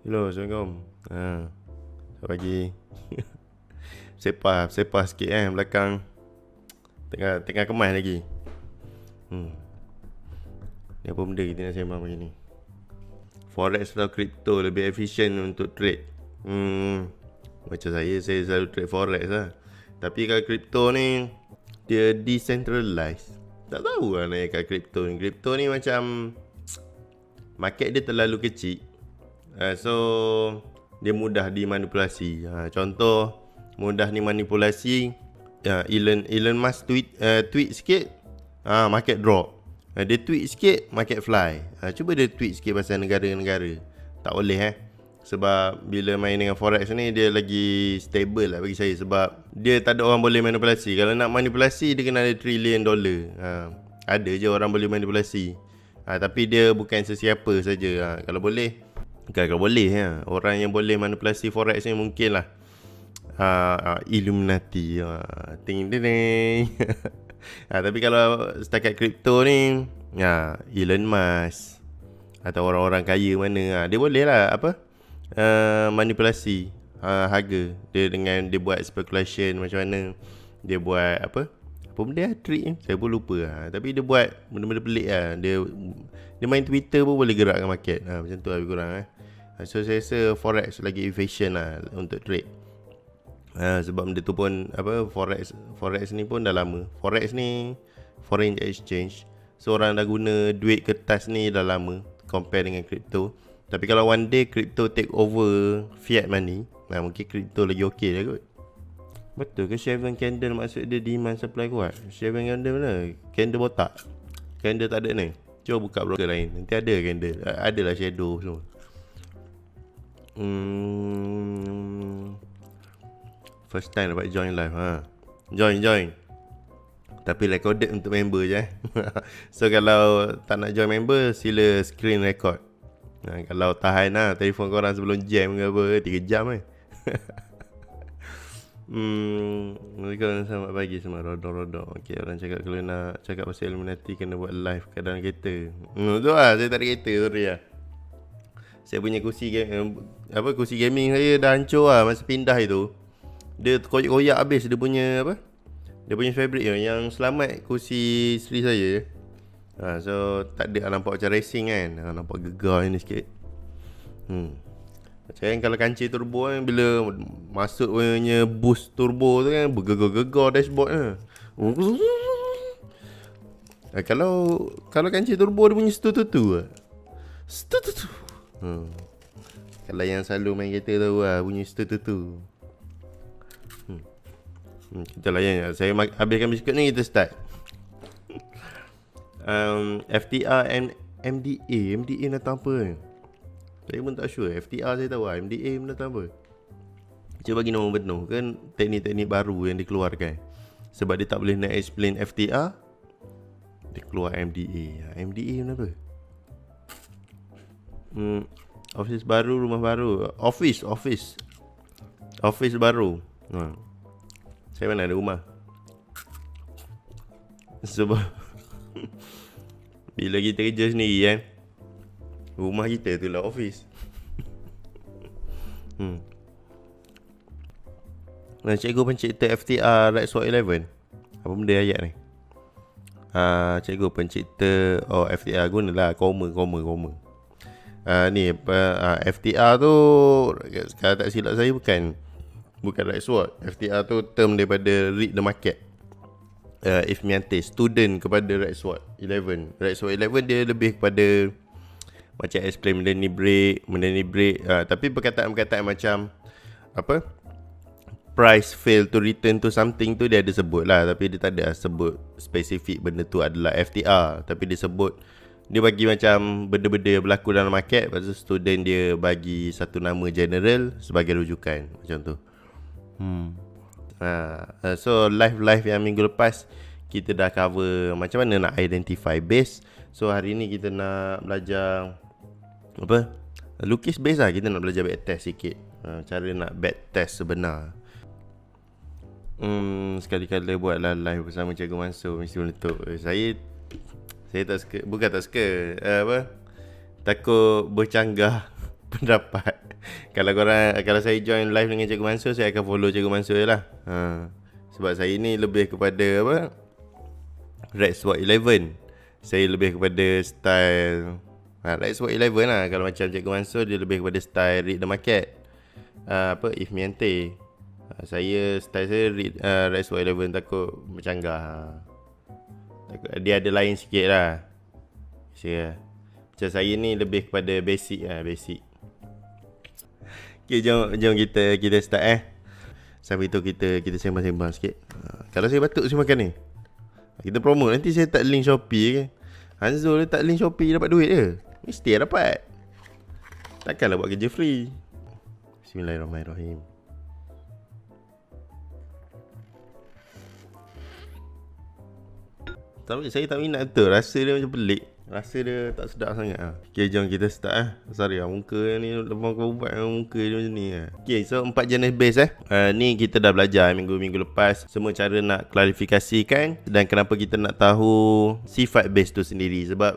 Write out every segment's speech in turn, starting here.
Hello, Assalamualaikum. Selamat pagi. Sepah sikit belakang. Tengah kemas lagi. Ni apa benda kita nak sembang macam ni? Forex atau crypto lebih efisien untuk trade? Macam saya selalu trade forex lah. Tapi kalau crypto ni, dia decentralized. Tak tahu lah nak kat crypto ni. Crypto ni macam market dia terlalu kecil. So dia mudah dimanipulasi. Contoh mudah dimanipulasi, Elon Musk tweet sikit, market drop. Dia tweet sikit, market fly. Cuba dia tweet sikit pasal negara-negara. Tak boleh sebab bila main dengan forex ni, dia lagi stable lah bagi saya. Sebab dia tak ada orang boleh manipulasi. Kalau nak manipulasi, dia kena ada $1 trillion. Ada je orang boleh manipulasi. Tapi dia bukan sesiapa saja. Kalau boleh orang yang boleh manipulasi forex ni mungkin lah Illuminati. Ting. Tapi kalau setakat kripto ni, Elon Musk atau orang-orang kaya mana, dia boleh lah manipulasi harga dia dengan dia buat speculation macam mana. Dia buat apa benda trick saya pun lupa tapi dia buat benda-benda pelik Dia main Twitter pun boleh gerakkan market. Macam tu lebih kurang So saya rasa forex lagi efficient lah untuk trade. Sebab benda tu pun forex ni pun dah lama. Forex ni foreign exchange. So orang dah guna duit kertas ni dah lama compare dengan crypto. Tapi kalau one day crypto take over fiat money, mungkin crypto lagi okey lah kot. Betul ke Seven Candle maksud dia demand supply kuat? Seven Candle mana? Candle botak. Candle tak ada ni. Cuba buka broker lain. Nanti ada candle. Adalah shadow semua. First time dapat join live. Join. Tapi recorded untuk member je So kalau tak nak join member, sila screen record. Kalau tahan telefon korang sebelum jam ke apa, 3 jam Selamat pagi semua. Rodok. Okay, orang cakap kalau nak cakap pasal Illuminati kena buat live kat dalam kereta. Tu lah, saya tak ada kereta. Sorry lah. Saya punya kursi gaming saya dah hancur lah masa pindah itu. Dia koyak-koyak habis dia punya dia punya fabric yang selamat kursi isteri saya. So tak ada nampak macam racing kan. Nampak gegar ni sikit. Macam kalau kancil turbo bila masuk punya boost turbo tu kan, bergegar-gegar dashboard Kalau kancil turbo dia punya stutu. Kalau yang selalu main kereta tahu bunyi stutu. Kita layan. Saya habiskan biskut ni, kita start. FTR and MDA datang apa? Saya pun tak sure. FTR saya tahu MDA datang apa. Cuba bagi nombor penuh kan, teknik-teknik baru yang dikeluarkan. Sebab dia tak boleh nak explain FTR, dia keluar MDA. MDA apa? Office baru, rumah baru. Office baru. Saya mana ada rumah. Sebab bila kita kerja sendiri rumah kita tu lah office. Cikgu pencipta FTR Red Sword 11. Apa benda ayat ni? Cikgu pencipta FTR gunalah koma. FTR tu kalau tak silap saya bukan Red Sword. FTR tu term daripada Read the Market. Ifmiante, student kepada Red Sword 11. Red Sword 11 dia lebih kepada macam explain benda ni break. Tapi perkataan-perkataan macam price fail to return to something tu dia ada sebut lah. Tapi dia tak ada sebut spesifik benda tu adalah FTR. Tapi dia sebut, dia bagi macam benda-benda yang berlaku dalam market. Lepas tu student dia bagi satu nama general sebagai rujukan. Macam tu. So live yang minggu lepas kita dah cover macam mana nak identify base. So hari ni kita nak belajar lukis base lah. Kita nak belajar backtest sikit, cara nak backtest sebenar. Sekali-kala buatlah live bersama Cikgu Mansur, mesti meletup. Saya tak suka, bukan tak suka, takut bercanggah pendapat. Kalau saya join live dengan Cikgu Mansur, saya akan follow Cikgu Mansur je lah. Sebab saya ni lebih kepada apa? Red Sword 11. Saya lebih kepada style Red Sword 11 lah. Kalau macam Cikgu Mansur, dia lebih kepada style read the market. If Miente. Saya style saya read Red Sword 11, takut bercanggah. Dia ada lain sikit lah. Macam saya ni lebih kepada basic lah, basic. Okay, jom kita start Sampai tu kita sembang-sembang sikit. Kalau saya batuk saya makan ni. Kita promote, nanti saya tak link Shopee ke. Hanzul tak link Shopee dapat duit ke? Mesti dapat. Takkanlah buat kerja free. Bismillahirrahmanirrahim. Tapi saya tak minat tu. Rasa dia macam pelik. Rasa dia tak sedap sangat lah. Okay, jom kita start Sorry lah, muka ni lepas kau buat muka dia macam ni lah. Okay, so 4 jenis base ni kita dah belajar minggu-minggu lepas. Semua cara nak klarifikasikan dan kenapa kita nak tahu sifat base tu sendiri. Sebab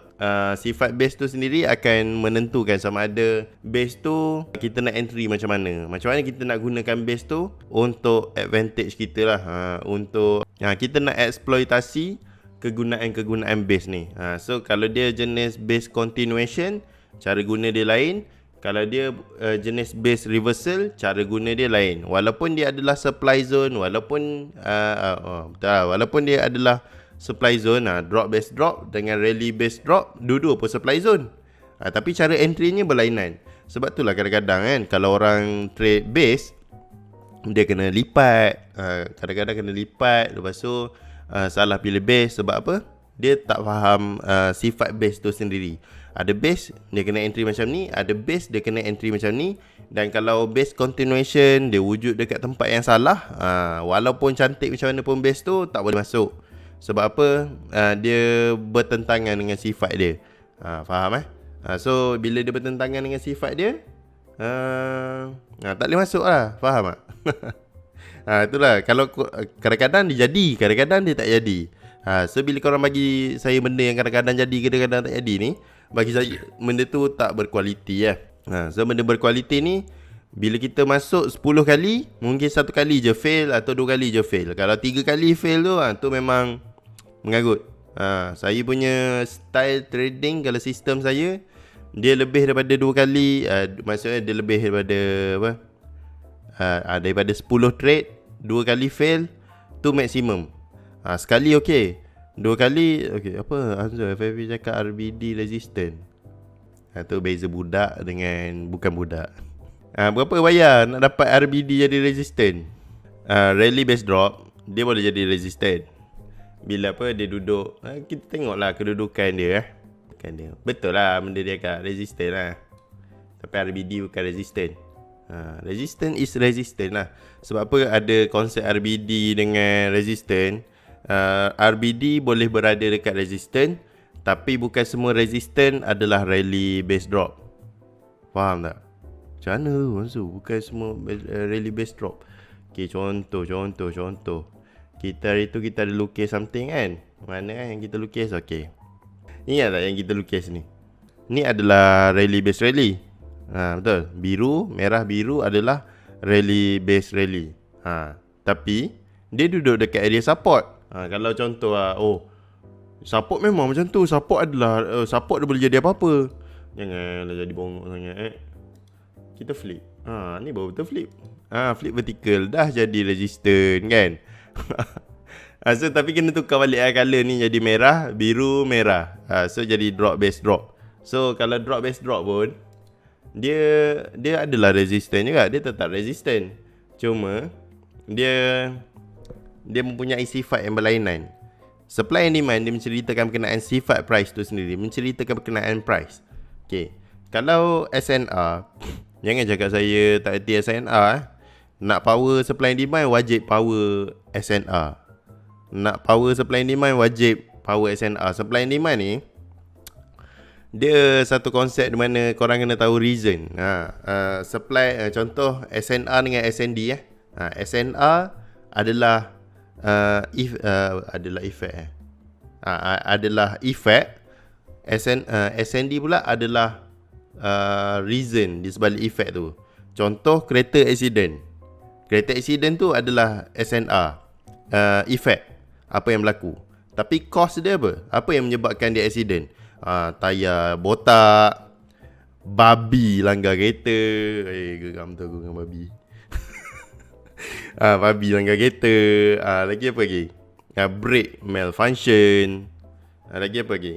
sifat base tu sendiri akan menentukan sama ada base tu kita nak entry macam mana. Macam mana kita nak gunakan base tu untuk advantage kita lah. Untuk kita nak eksploitasi kegunaan base ni. So kalau dia jenis base continuation, cara guna dia lain. Kalau dia jenis base reversal, cara guna dia lain. Walaupun dia adalah supply zone, walaupun dia adalah supply zone, drop base drop dengan rally base drop, dua-dua pun supply zone. Tapi cara entry-nya berlainan. Sebab itulah kadang-kadang kan, kalau orang trade base, dia kena lipat. Kadang-kadang kena lipat. Lepas tu salah pilih base. Sebab apa? Dia tak faham sifat base tu sendiri. Ada base, dia kena entry macam ni. Ada base, dia kena entry macam ni. Dan kalau base continuation, dia wujud dekat tempat yang salah, walaupun cantik macam mana pun base tu, tak boleh masuk. Sebab apa? Dia bertentangan dengan sifat dia. Faham So bila dia bertentangan dengan sifat dia, tak boleh masuk lah. Faham tak? Itulah. Kalau kadang-kadang dia jadi, kadang-kadang dia tak jadi. So bila korang bagi saya benda yang kadang-kadang jadi, kadang-kadang tak jadi ni, bagi saya benda tu tak berkualiti lah. So benda berkualiti ni, bila kita masuk 10 kali, mungkin 1 kali je fail atau 2 kali je fail. Kalau 3 kali fail tu memang mengarut. Saya punya style trading, kalau sistem saya, dia lebih daripada 2 kali. Maksudnya dia lebih daripada daripada 10 trade, 2 kali fail, tu maksimum. Sekali okey, 2 kali okey. Apa Hamzul FFV cakap RBD resistant? Tu beza budak dengan bukan budak. Berapa bayar nak dapat RBD jadi resistant? Rally base drop, dia boleh jadi resistant bila dia duduk. Kita tengoklah kedudukan dia. Betul lah benda dia kat resistant lah. Tapi RBD bukan resistant. Resistant is resistant lah. Sebab apa ada konsep RBD dengan resistant? RBD boleh berada dekat resistant, tapi bukan semua resistant adalah rally base drop. Faham tak? Macam mana tu maksud? Bukan semua rally base drop. Okay, contoh. Kita hari tu kita ada lukis something kan? Mana yang kita lukis? Okay, ingat tak yang kita lukis ni? Ni adalah rally base rally. Betul. Merah biru adalah rally base rally. Tapi dia duduk dekat area support. Kalau contoh support memang macam tu. Support adalah support dia boleh jadi apa-apa. Janganlah jadi bongok sangat. Kita flip. Ni baru betul flip. Flip vertical dah jadi resistant kan. So tapi kena tukar balik color ni jadi merah, biru, merah. So jadi drop base drop. So kalau drop base drop pun dia adalah resistant juga. Dia tetap resistant. Cuma dia mempunyai sifat yang berlainan. Supply and demand dia menceritakan berkenaan sifat price tu sendiri, menceritakan berkenaan price. Okay, kalau SNR, jangan cakap saya tak erti SNR. Nak power supply and demand, wajib power SNR. Nak power supply and demand, wajib power SNR. Supply and demand ni, dia satu konsep di mana korang kena tahu reason. Supply, contoh SNR dengan SND. SNR adalah adalah effect. Adalah effect. SND pula adalah reason di sebalik effect tu. Contoh kereta accident. Kereta accident tu adalah SNR, effect apa yang berlaku. Tapi cause dia apa? Apa yang menyebabkan dia accident? Tayar botak, babi langgar kereta. Geram tu aku dengan babi. Babi langgar kereta. Lagi apa lagi? Brake malfunction. Lagi apa lagi?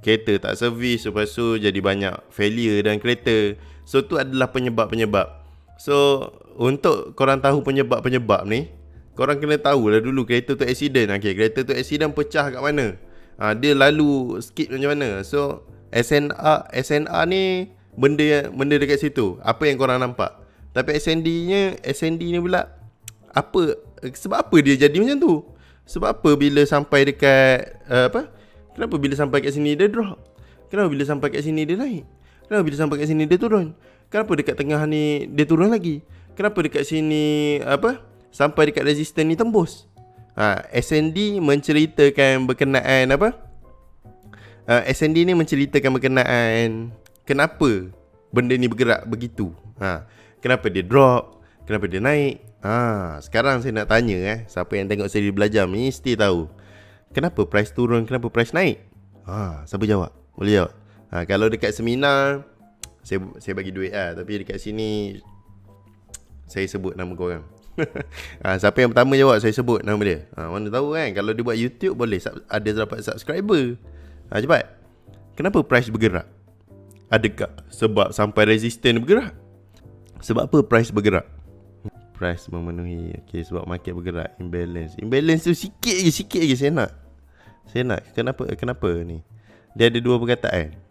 Kereta tak servis, lepas tu jadi banyak failure dalam kereta. So tu adalah penyebab-penyebab. So untuk korang tahu penyebab-penyebab ni, korang kena tahu lah dulu kereta tu accident. Kereta tu accident pecah kat mana, dia lalu skip macam mana. So SNR ni benda dekat situ, apa yang korang nampak. Tapi SND ni pula sebab apa dia jadi macam tu? Sebab apa bila sampai dekat kenapa bila sampai kat sini dia drop? Kenapa bila sampai kat sini dia naik? Kenapa bila sampai kat sini dia turun? Kenapa dekat tengah ni dia turun lagi? Kenapa dekat sini sampai dekat resistor ni tembus? SND menceritakan berkenaan SND ni menceritakan berkenaan kenapa benda ni bergerak begitu. Kenapa dia drop? Kenapa dia naik? Sekarang saya nak tanya siapa yang tengok seri belajar mesti tahu. Kenapa price turun, kenapa price naik? Siapa jawab? Boleh jawab? Kalau dekat seminar saya bagi duit tapi dekat sini saya sebut nama korang. Siapa yang pertama jawab saya sebut nama dia. Mana tahu kan, kalau dia buat YouTube boleh ada dapat subscriber. Cepat. Kenapa price bergerak? Adakah sebab sampai resisten bergerak? Sebab apa price bergerak? Price memenuhi. Sebab market bergerak. Imbalance tu sikit lagi saya nak. Kenapa ni? Dia ada dua perkataan.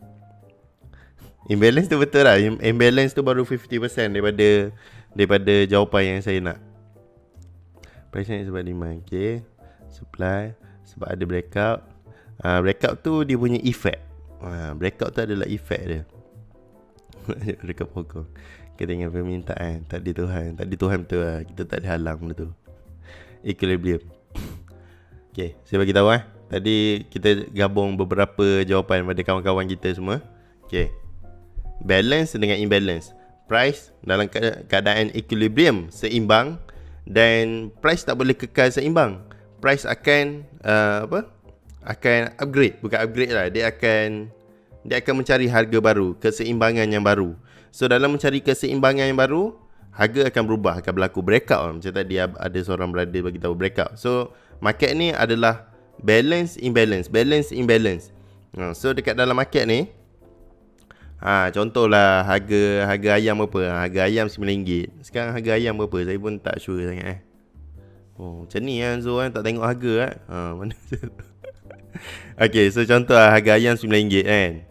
Imbalance tu betul lah. Imbalance tu baru 50% daripada jawapan yang saya nak. Price naik sebab demand. Supply sebab ada breakout. Breakout tu dia punya effect. Breakout tu adalah effect dia. Breakout pokok. Ketinggian permintaan. Tak ada Tuhan betul lah. Kita tak ada halang benda tu. Equilibrium. Saya bagi tahu tadi kita gabung beberapa jawapan pada kawan-kawan kita semua. Balance dengan imbalance. Price dalam keadaan equilibrium, seimbang, dan price tak boleh kekal seimbang. Price akan akan upgrade, bukan upgrade lah. Dia akan mencari harga baru, keseimbangan yang baru. So dalam mencari keseimbangan yang baru, harga akan berubah, akan berlaku breakout. Macam tadi ada seorang brother bagi tahu breakout. So market ni adalah balance imbalance. So dekat dalam market ni, contohlah harga ayam berapa? Harga ayam RM9. Sekarang harga ayam berapa? Saya pun tak sure sangat macam ni Zo tak tengok harga mana. So contoh harga ayam RM9 kan.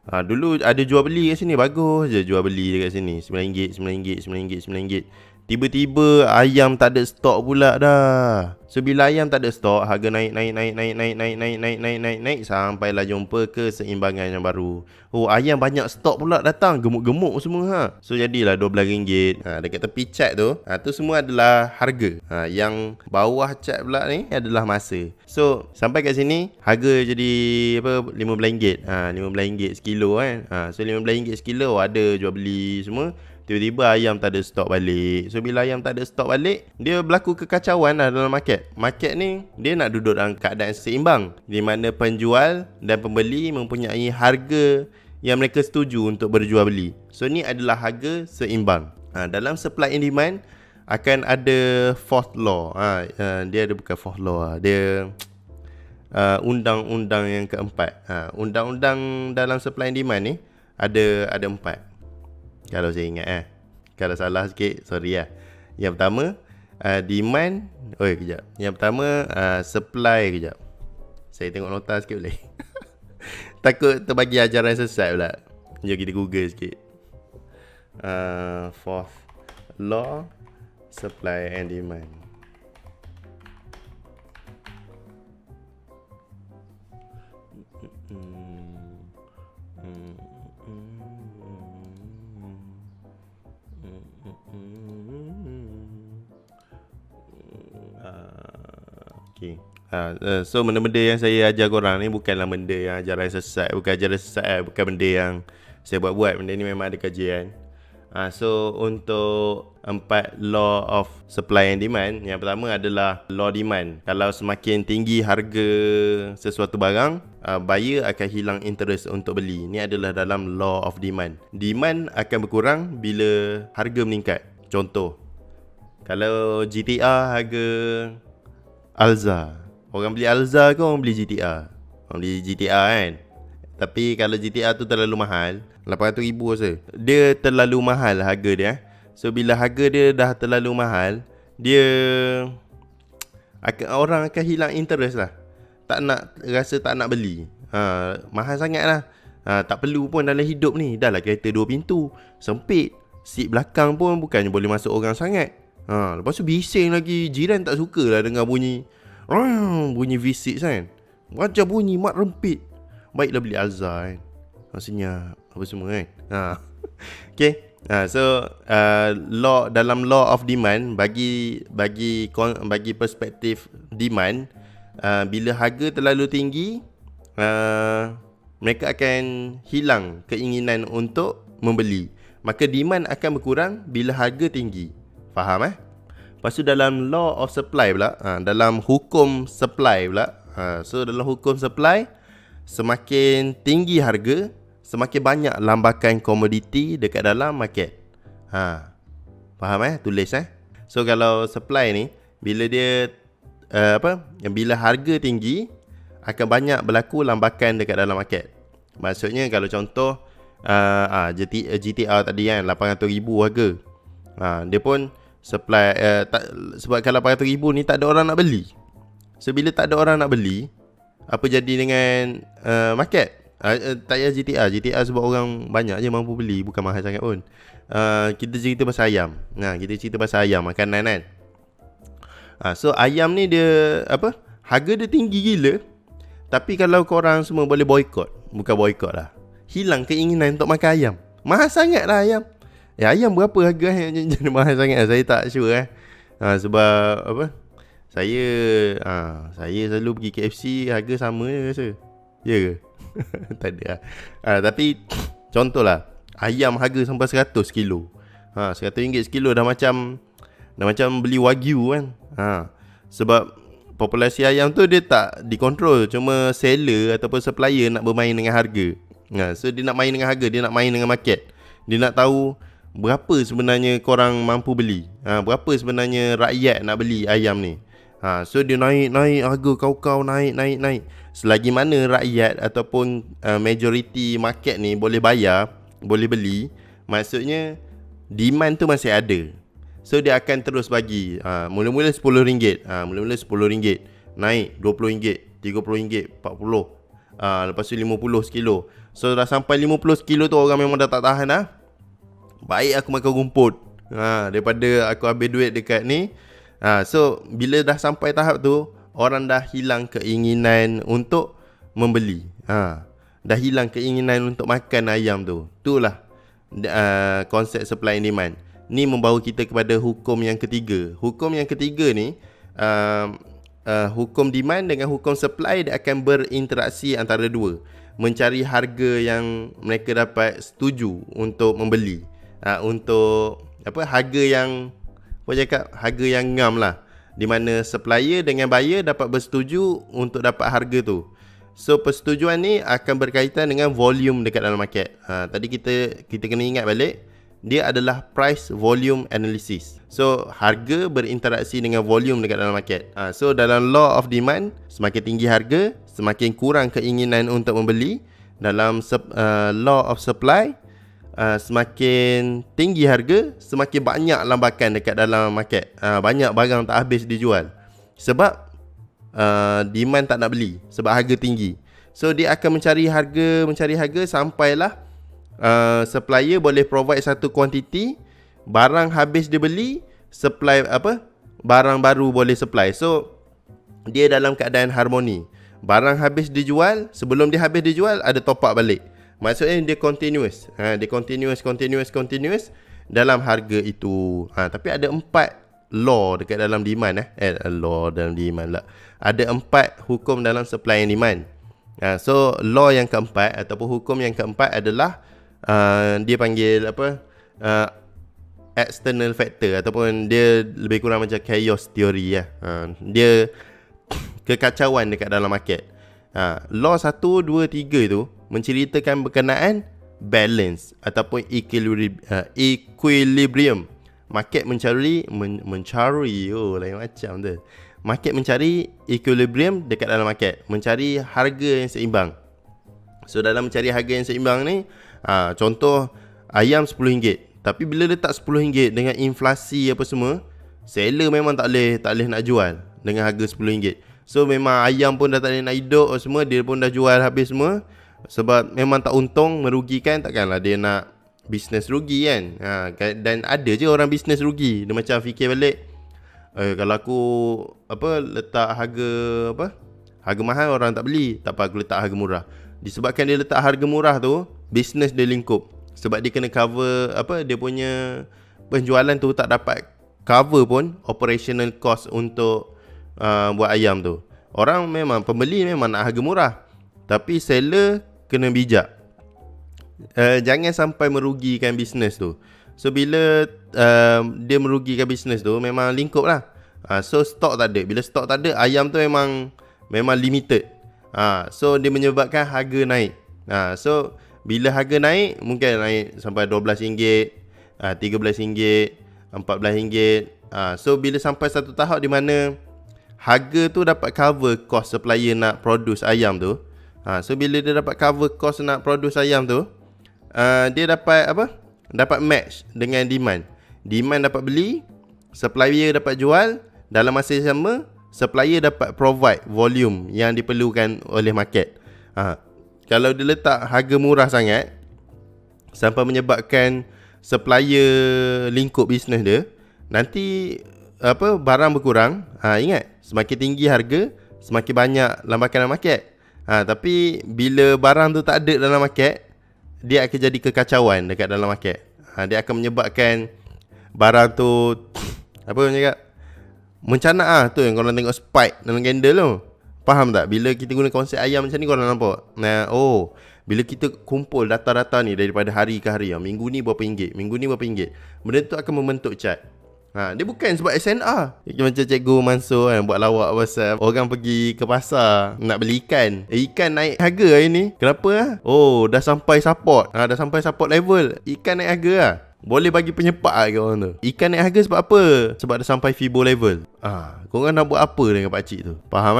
Dulu ada jual beli kat sini, bagus je jual beli dekat sini, RM9. Tiba-tiba ayam tak ada stok pula dah. So bila ayam tak ada stok, harga naik sampailah jumpa keseimbangan yang baru. Ayam banyak stok pula datang, gemuk-gemuk semua So jadilah RM12. Dekat tepi chart tu, tu semua adalah harga. Yang bawah chart pula ni adalah masa. So sampai kat sini harga jadi RM15. RM15 sekilo kan. So RM15 sekilo ada jual beli semua. Tiba-tiba ayam tak ada stok balik. So bila ayam tak ada stok balik, dia berlaku kekacauan dalam market. Market ni dia nak duduk dalam keadaan seimbang, di mana penjual dan pembeli mempunyai harga yang mereka setuju untuk berjual beli. So ni adalah harga seimbang. Dalam supply and demand akan ada fourth law. Dia ada bukan fourth law, dia undang-undang yang keempat. Undang-undang dalam supply and demand ni ada 4. Kalau saya ingat Kalau salah sikit, sorry lah. Yang pertama demand. Kejap. Yang pertama supply. Kejap, saya tengok nota sikit boleh? Takut terbagi ajaran sesat pula. Jom kita google sikit. Fourth law, supply and demand. So benda-benda yang saya ajar korang ni bukanlah benda yang ajaran sesat. Bukan ajaran sesat, bukan benda yang saya buat-buat. Benda ni memang ada kajian. So untuk 4 law of supply and demand, yang pertama adalah law demand. Kalau semakin tinggi harga sesuatu barang, buyer akan hilang interest untuk beli. Ini adalah dalam law of demand. Demand akan berkurang bila harga meningkat. Contoh, kalau GTR harga Alza, orang beli Alza ke orang beli GTR? Orang beli GTR kan. Tapi kalau GTR tu terlalu mahal, 800,000 rasa, dia terlalu mahal harga dia. So bila harga dia dah terlalu mahal, dia orang akan hilang interest lah. Rasa tak nak beli. Mahal sangat lah. Tak perlu pun dalam hidup ni. Dah lah kereta 2 pintu, sempit, seat belakang pun bukannya boleh masuk orang sangat. Lepas tu bising lagi. Jiran tak suka lah dengar bunyi V6 kan. Macam bunyi mat rempit. Baiklah beli Alza kan. Maksudnya apa semua kan. Okay. Dalam law of demand, bagi perspektif demand, bila harga terlalu tinggi, mereka akan hilang keinginan untuk membeli. Maka demand akan berkurang bila harga tinggi. Faham Lepas tu dalam law of supply pula, dalam hukum supply pula, dalam hukum supply, semakin tinggi harga, semakin banyak lambakan komoditi dekat dalam market. Faham Tulis So kalau supply ni, bila dia bila harga tinggi, akan banyak berlaku lambakan dekat dalam market. Maksudnya kalau contoh GTR tadi kan 800,000 harga. Dia pun supply sebab kalau 800,000 ni tak ada orang nak beli. So bila tak ada orang nak beli, apa jadi dengan market? Tak payah GTR sebab orang banyak je mampu beli, bukan mahal sangat pun. Kita cerita pasal ayam. Kita cerita pasal ayam, makanan kan. So ayam ni dia harga dia tinggi gila. Tapi kalau korang semua boleh boykot, bukan boykot lah, hilang keinginan untuk makan ayam. Mahal sangat lah ayam. Ayam berapa harga yang jadi mahal sangat? Saya tak sure sebab saya selalu pergi KFC, harga sama je rasa. Ya ke? Tak ada lah. Tapi contohlah, ayam harga sampai 100 kilo. RM100 sekilo dah macam beli Wagyu kan. Sebab populasi ayam tu dia tak dikontrol. Cuma seller ataupun supplier nak bermain dengan harga. So dia nak main dengan harga, dia nak main dengan market. Dia nak tahu berapa sebenarnya korang mampu beli, berapa sebenarnya rakyat nak beli ayam ni. So dia naik harga, kau naik. Selagi mana rakyat ataupun majority market ni boleh bayar, boleh beli, maksudnya demand tu masih ada. So dia akan terus bagi. Mula-mula RM10, mula-mula RM10, naik RM20, RM30, RM40, lepas tu RM50 sekilo. So dah sampai RM50 sekilo tu, orang memang dah tak tahan lah. Baik aku makan rumput daripada aku habis duit dekat ni. So bila dah sampai tahap tu, orang dah hilang keinginan untuk membeli. Dah hilang keinginan untuk makan ayam tu. Itulah konsep supply and demand. Ni membawa kita kepada hukum yang ketiga. Hukum yang ketiga ni, hukum demand dengan hukum supply, dia akan berinteraksi antara dua, mencari harga yang mereka dapat setuju untuk membeli. Untuk harga yang harga yang ngam lah, di mana supplier dengan buyer dapat bersetuju untuk dapat harga tu. So persetujuan ni akan berkaitan dengan volume dekat dalam market. Tadi kita kena ingat balik, dia adalah price volume analysis. So harga berinteraksi dengan volume dekat dalam market. So dalam law of demand, semakin tinggi harga, semakin kurang keinginan untuk membeli. Dalam law of supply, semakin tinggi harga, semakin banyak lambakan dekat dalam market. Banyak barang tak habis dijual. Sebab demand tak nak beli, sebab harga tinggi. So dia akan mencari harga sampailah supplier boleh provide satu kuantiti, barang habis dia beli, supply barang baru boleh supply. So dia dalam keadaan harmoni. Barang habis dijual, sebelum dia habis dijual ada top up balik. Maksudnya dia continuous. Dia continuous dalam harga itu. Tapi ada 4 law dekat dalam demand. Law dalam demand lah. Ada 4 hukum dalam supply and demand. So law yang keempat ataupun hukum yang keempat adalah dia panggil uh, external factor, ataupun dia lebih kurang macam chaos theory lah. Dia kekacauan dekat dalam market. Law 1, 2, 3 tu menceritakan berkenaan balance ataupun equilibrium. Market mencari lain macam tu. Market mencari equilibrium dekat dalam market, mencari harga yang seimbang. So dalam mencari harga yang seimbang ni, contoh ayam RM10, tapi bila letak RM10 dengan inflasi apa semua, seller memang tak boleh nak jual dengan harga RM10. So memang ayam pun dah tak boleh nak hidup semua, dia pun dah jual habis semua. Sebab memang tak untung, merugikan, takkanlah dia nak bisnes rugi kan. Dan ada je orang bisnes rugi. Dia macam fikir balik, kalau aku letak harga mahal orang tak beli, tak apa aku letak harga murah. Disebabkan dia letak harga murah tu, bisnes dia lingkup. Sebab dia kena cover dia punya penjualan tu, tak dapat cover pun operational cost untuk buat ayam tu. Orang memang, pembeli memang nak harga murah, tapi seller kena bijak. Jangan sampai merugikan bisnes tu. So bila dia merugikan bisnes tu, memang lingkup lah. So stok tak ada. Bila stok tak ada, ayam tu memang limited. So dia menyebabkan harga naik. So bila harga naik, mungkin naik sampai RM12, RM13, RM14. So bila sampai satu tahap di mana harga tu dapat cover cost supplier nak produce ayam tu. So bila dia dapat cover cost nak produce ayam tu, dia dapat dapat match dengan demand. Demand dapat beli, supplier dapat jual. Dalam masa yang sama, supplier dapat provide volume yang diperlukan oleh market. Kalau dia letak harga murah sangat sampai menyebabkan supplier lingkup bisnes dia, nanti barang berkurang. Ingat, semakin tinggi harga, semakin banyak lambakan dalam market. Tapi bila barang tu tak ada dalam market, dia akan jadi kekacauan dekat dalam market. Dia akan menyebabkan barang tu mencanak tu yang korang tengok spike dalam candle tu. Faham tak? Bila kita guna konsep ayam macam ni, korang nampak. Bila kita kumpul data-data ni daripada hari ke hari, minggu ni berapa ringgit, minggu ni berapa ringgit, benda tu akan membentuk chart. Dia bukan sebab SNR. Macam Cikgu Mansur kan, buat lawak pasal orang pergi ke pasar nak beli ikan. Ikan naik harga hari ni. Kenapa? Dah sampai support. Dah sampai support level. Ikan naik harga lah. Boleh bagi penyepak ke orang tu. Ikan naik harga sebab apa? Sebab dah sampai FIBO level. Korang nak buat apa dengan pakcik tu? Faham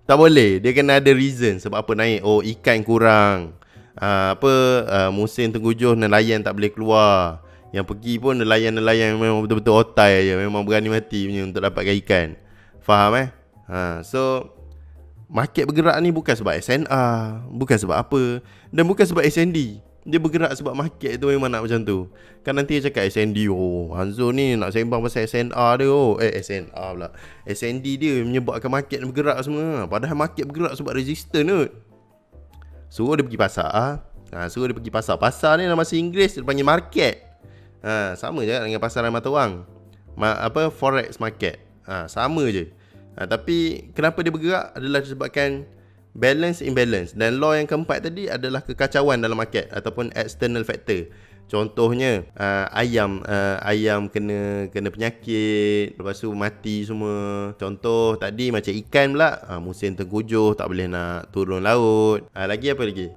tak boleh. Dia kena ada reason sebab apa naik. Ikan kurang. Musim tenggujuh, nelayan tak boleh keluar. Yang pergi pun nelayan-nelayan memang betul-betul otai je, memang berani mati punya untuk dapatkan ikan. Faham So market bergerak ni bukan sebab SNR, bukan sebab apa, dan bukan sebab SND. Dia bergerak sebab market tu memang nak macam tu. Kan nanti dia cakap SND, Hanzo ni nak sembang pasal SNR dia. SNR pula, SND dia menyebabkan market bergerak semua. Padahal market bergerak sebab resistant tu. Suruh dia pergi pasar. Suruh dia pergi pasar. Pasar ni dalam bahasa Inggeris dia panggil market. Sama je dengan pasaran mata wang, forex market. Sama je. Tapi kenapa dia bergerak adalah disebabkan balance imbalance. Dan law yang keempat tadi adalah kekacauan dalam market ataupun external factor. Contohnya ayam kena penyakit, lepas tu mati semua. Contoh tadi macam ikan pula, musim tenggujuh, tak boleh nak turun laut. Lagi apa lagi?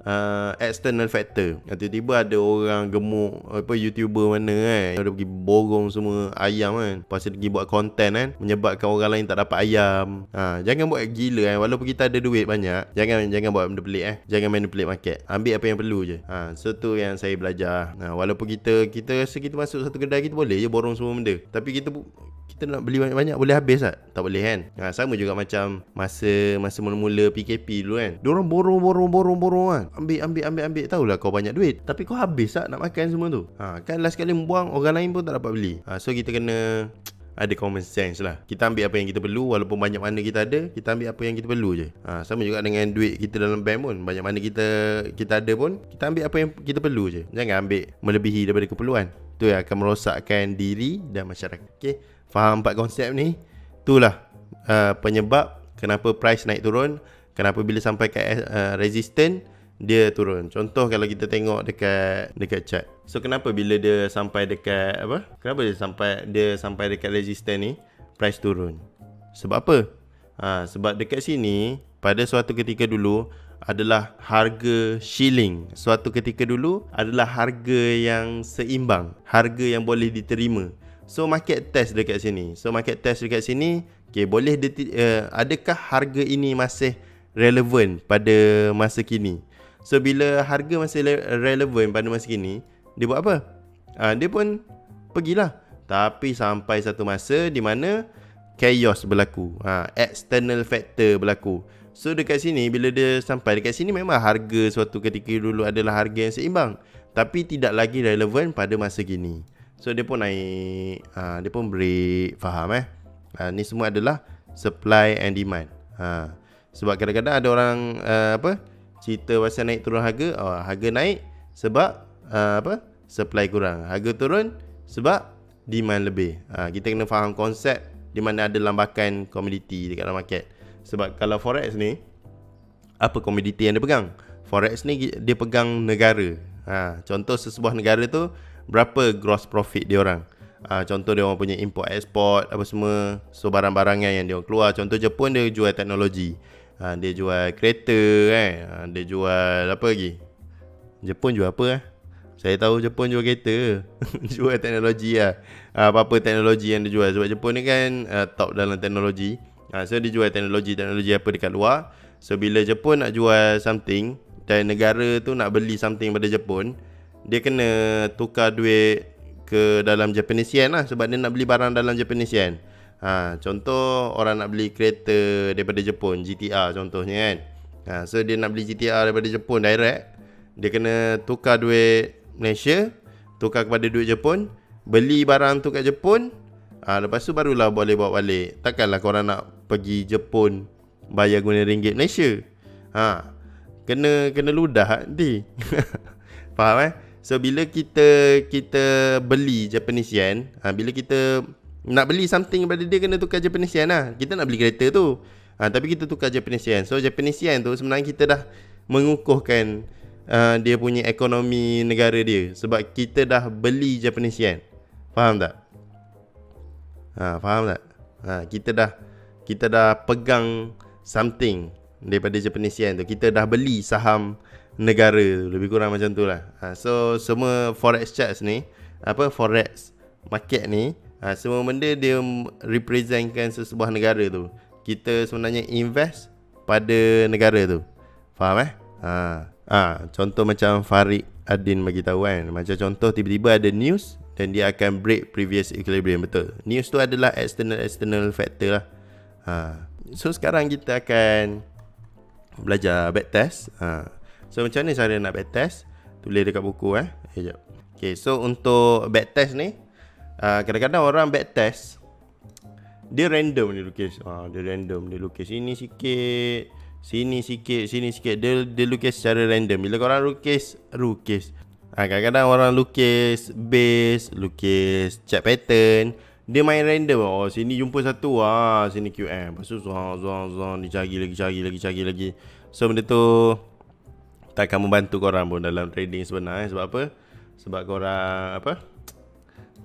External factor. Tiba-tiba ada orang gemuk, YouTuber mana kan, dia pergi borong semua ayam kan, lepas tu pergi buat konten kan, menyebabkan orang lain tak dapat ayam. Jangan buat gila kan. Walaupun kita ada duit banyak, jangan buat benda pelik Jangan manipulate market. Ambil apa yang perlu je. So tu yang saya belajar. Walaupun kita rasa kita masuk satu kedai, kita boleh je borong semua benda, tapi kita nak beli banyak-banyak, boleh habis tak? Tak boleh kan. Sama juga macam masa mula-mula PKP dulu kan, diorang borong kan, ambil. Tahulah kau banyak duit, tapi kau habis tak nak makan semua tu. Kan last kali buang, orang lain pun tak dapat beli. So kita kena ada common sense lah. Kita ambil apa yang kita perlu. Walaupun banyak mana kita ada, kita ambil apa yang kita perlu je. Sama juga dengan duit kita dalam bank pun. Banyak mana kita ada pun, kita ambil apa yang kita perlu je. Jangan ambil melebihi daripada keperluan. Itu yang akan merosakkan diri dan masyarakat. Okay, faham 4 konsep ni? Itulah penyebab kenapa price naik turun, kenapa bila sampai ke resistance dia turun. Contoh kalau kita tengok dekat chart. So kenapa bila dia sampai dekat apa? Kenapa dia sampai dekat resistance ni price turun? Sebab apa? Sebab dekat sini pada suatu ketika dulu adalah harga shilling. Suatu ketika dulu adalah harga yang seimbang, harga yang boleh diterima. So market test dekat sini. Okay, boleh adakah harga ini masih relevan pada masa kini? So bila harga masih relevan pada masa kini, dia buat apa? Dia pun pergilah. Tapi sampai satu masa di mana chaos berlaku, external factor berlaku. So dekat sini, bila dia sampai dekat sini, memang harga suatu ketika dulu adalah harga yang seimbang, tapi tidak lagi relevan pada masa kini. So dia pun naik, dia pun break. Faham ni semua adalah supply and demand. Sebab kadang-kadang ada orang cerita pasal naik turun harga. Harga naik sebab supply kurang, harga turun sebab demand lebih. Kita kena faham konsep di mana ada lambakan komoditi dekat dalam market. Sebab kalau forex ni, apa komoditi yang dia pegang? Forex ni dia pegang negara. Contoh sesebuah negara tu berapa gross profit dia orang. Contoh dia orang punya import export apa semua. So barang-barangnya yang dia orang keluar. Contoh Jepun, dia jual teknologi. Dia jual kereta dia jual apa lagi? Jepun jual apa Saya tahu Jepun jual kereta. Jual teknologi apa-apa teknologi yang dia jual. Sebab Jepun ni kan top dalam teknologi. So dia jual teknologi apa dekat luar. So bila Jepun nak jual something dan negara tu nak beli something pada Jepun, dia kena tukar duit ke dalam Japanese yen sebab dia nak beli barang dalam Japanese yen. Contoh orang nak beli kereta daripada Jepun, GTR contohnya kan. So dia nak beli GTR daripada Jepun direct, dia kena tukar duit Malaysia, tukar kepada duit Jepun, beli barang tu kat Jepun. Lepas tu barulah boleh bawa balik. Takkanlah korang nak pergi Jepun bayar guna ringgit Malaysia. Kena ludah nanti. Faham So bila kita beli Japanese yen, bila kita nak beli something daripada dia, kena tukar Japanese yen Kita nak beli kereta tu, tapi kita tukar Japanese yen. So Japanese yen tu sebenarnya kita dah mengukuhkan dia punya ekonomi negara dia, sebab kita dah beli Japanese yen. Faham tak? Faham tak? Kita dah pegang something daripada Japanese yen tu. Kita dah beli saham negara tu. Lebih kurang macam tu lah. So semua forex charts ni, forex market ni, semua benda dia representkan sesebuah negara tu. Kita sebenarnya invest pada negara tu. Faham contoh macam Farid Adin bagi tahu kan. Macam contoh tiba-tiba ada news dan dia akan break previous equilibrium. Betul. News tu adalah external factor lah. So sekarang kita akan belajar backtest. So macam mana cara nak backtest? Tulis dekat buku Sekejap. Okay, so untuk backtest ni, kadang-kadang orang backtest dia random dia lukis. Dia random, dia lukis sini sikit, sini sikit. Dia lukis secara random. Bila korang lukis kadang-kadang orang lukis base, lukis chart pattern, dia main random. Sini jumpa satu, sini QM. Lepas tu dicari lagi. So benda tu tak akan membantu korang pun dalam trading sebenarnya. Sebab apa? Sebab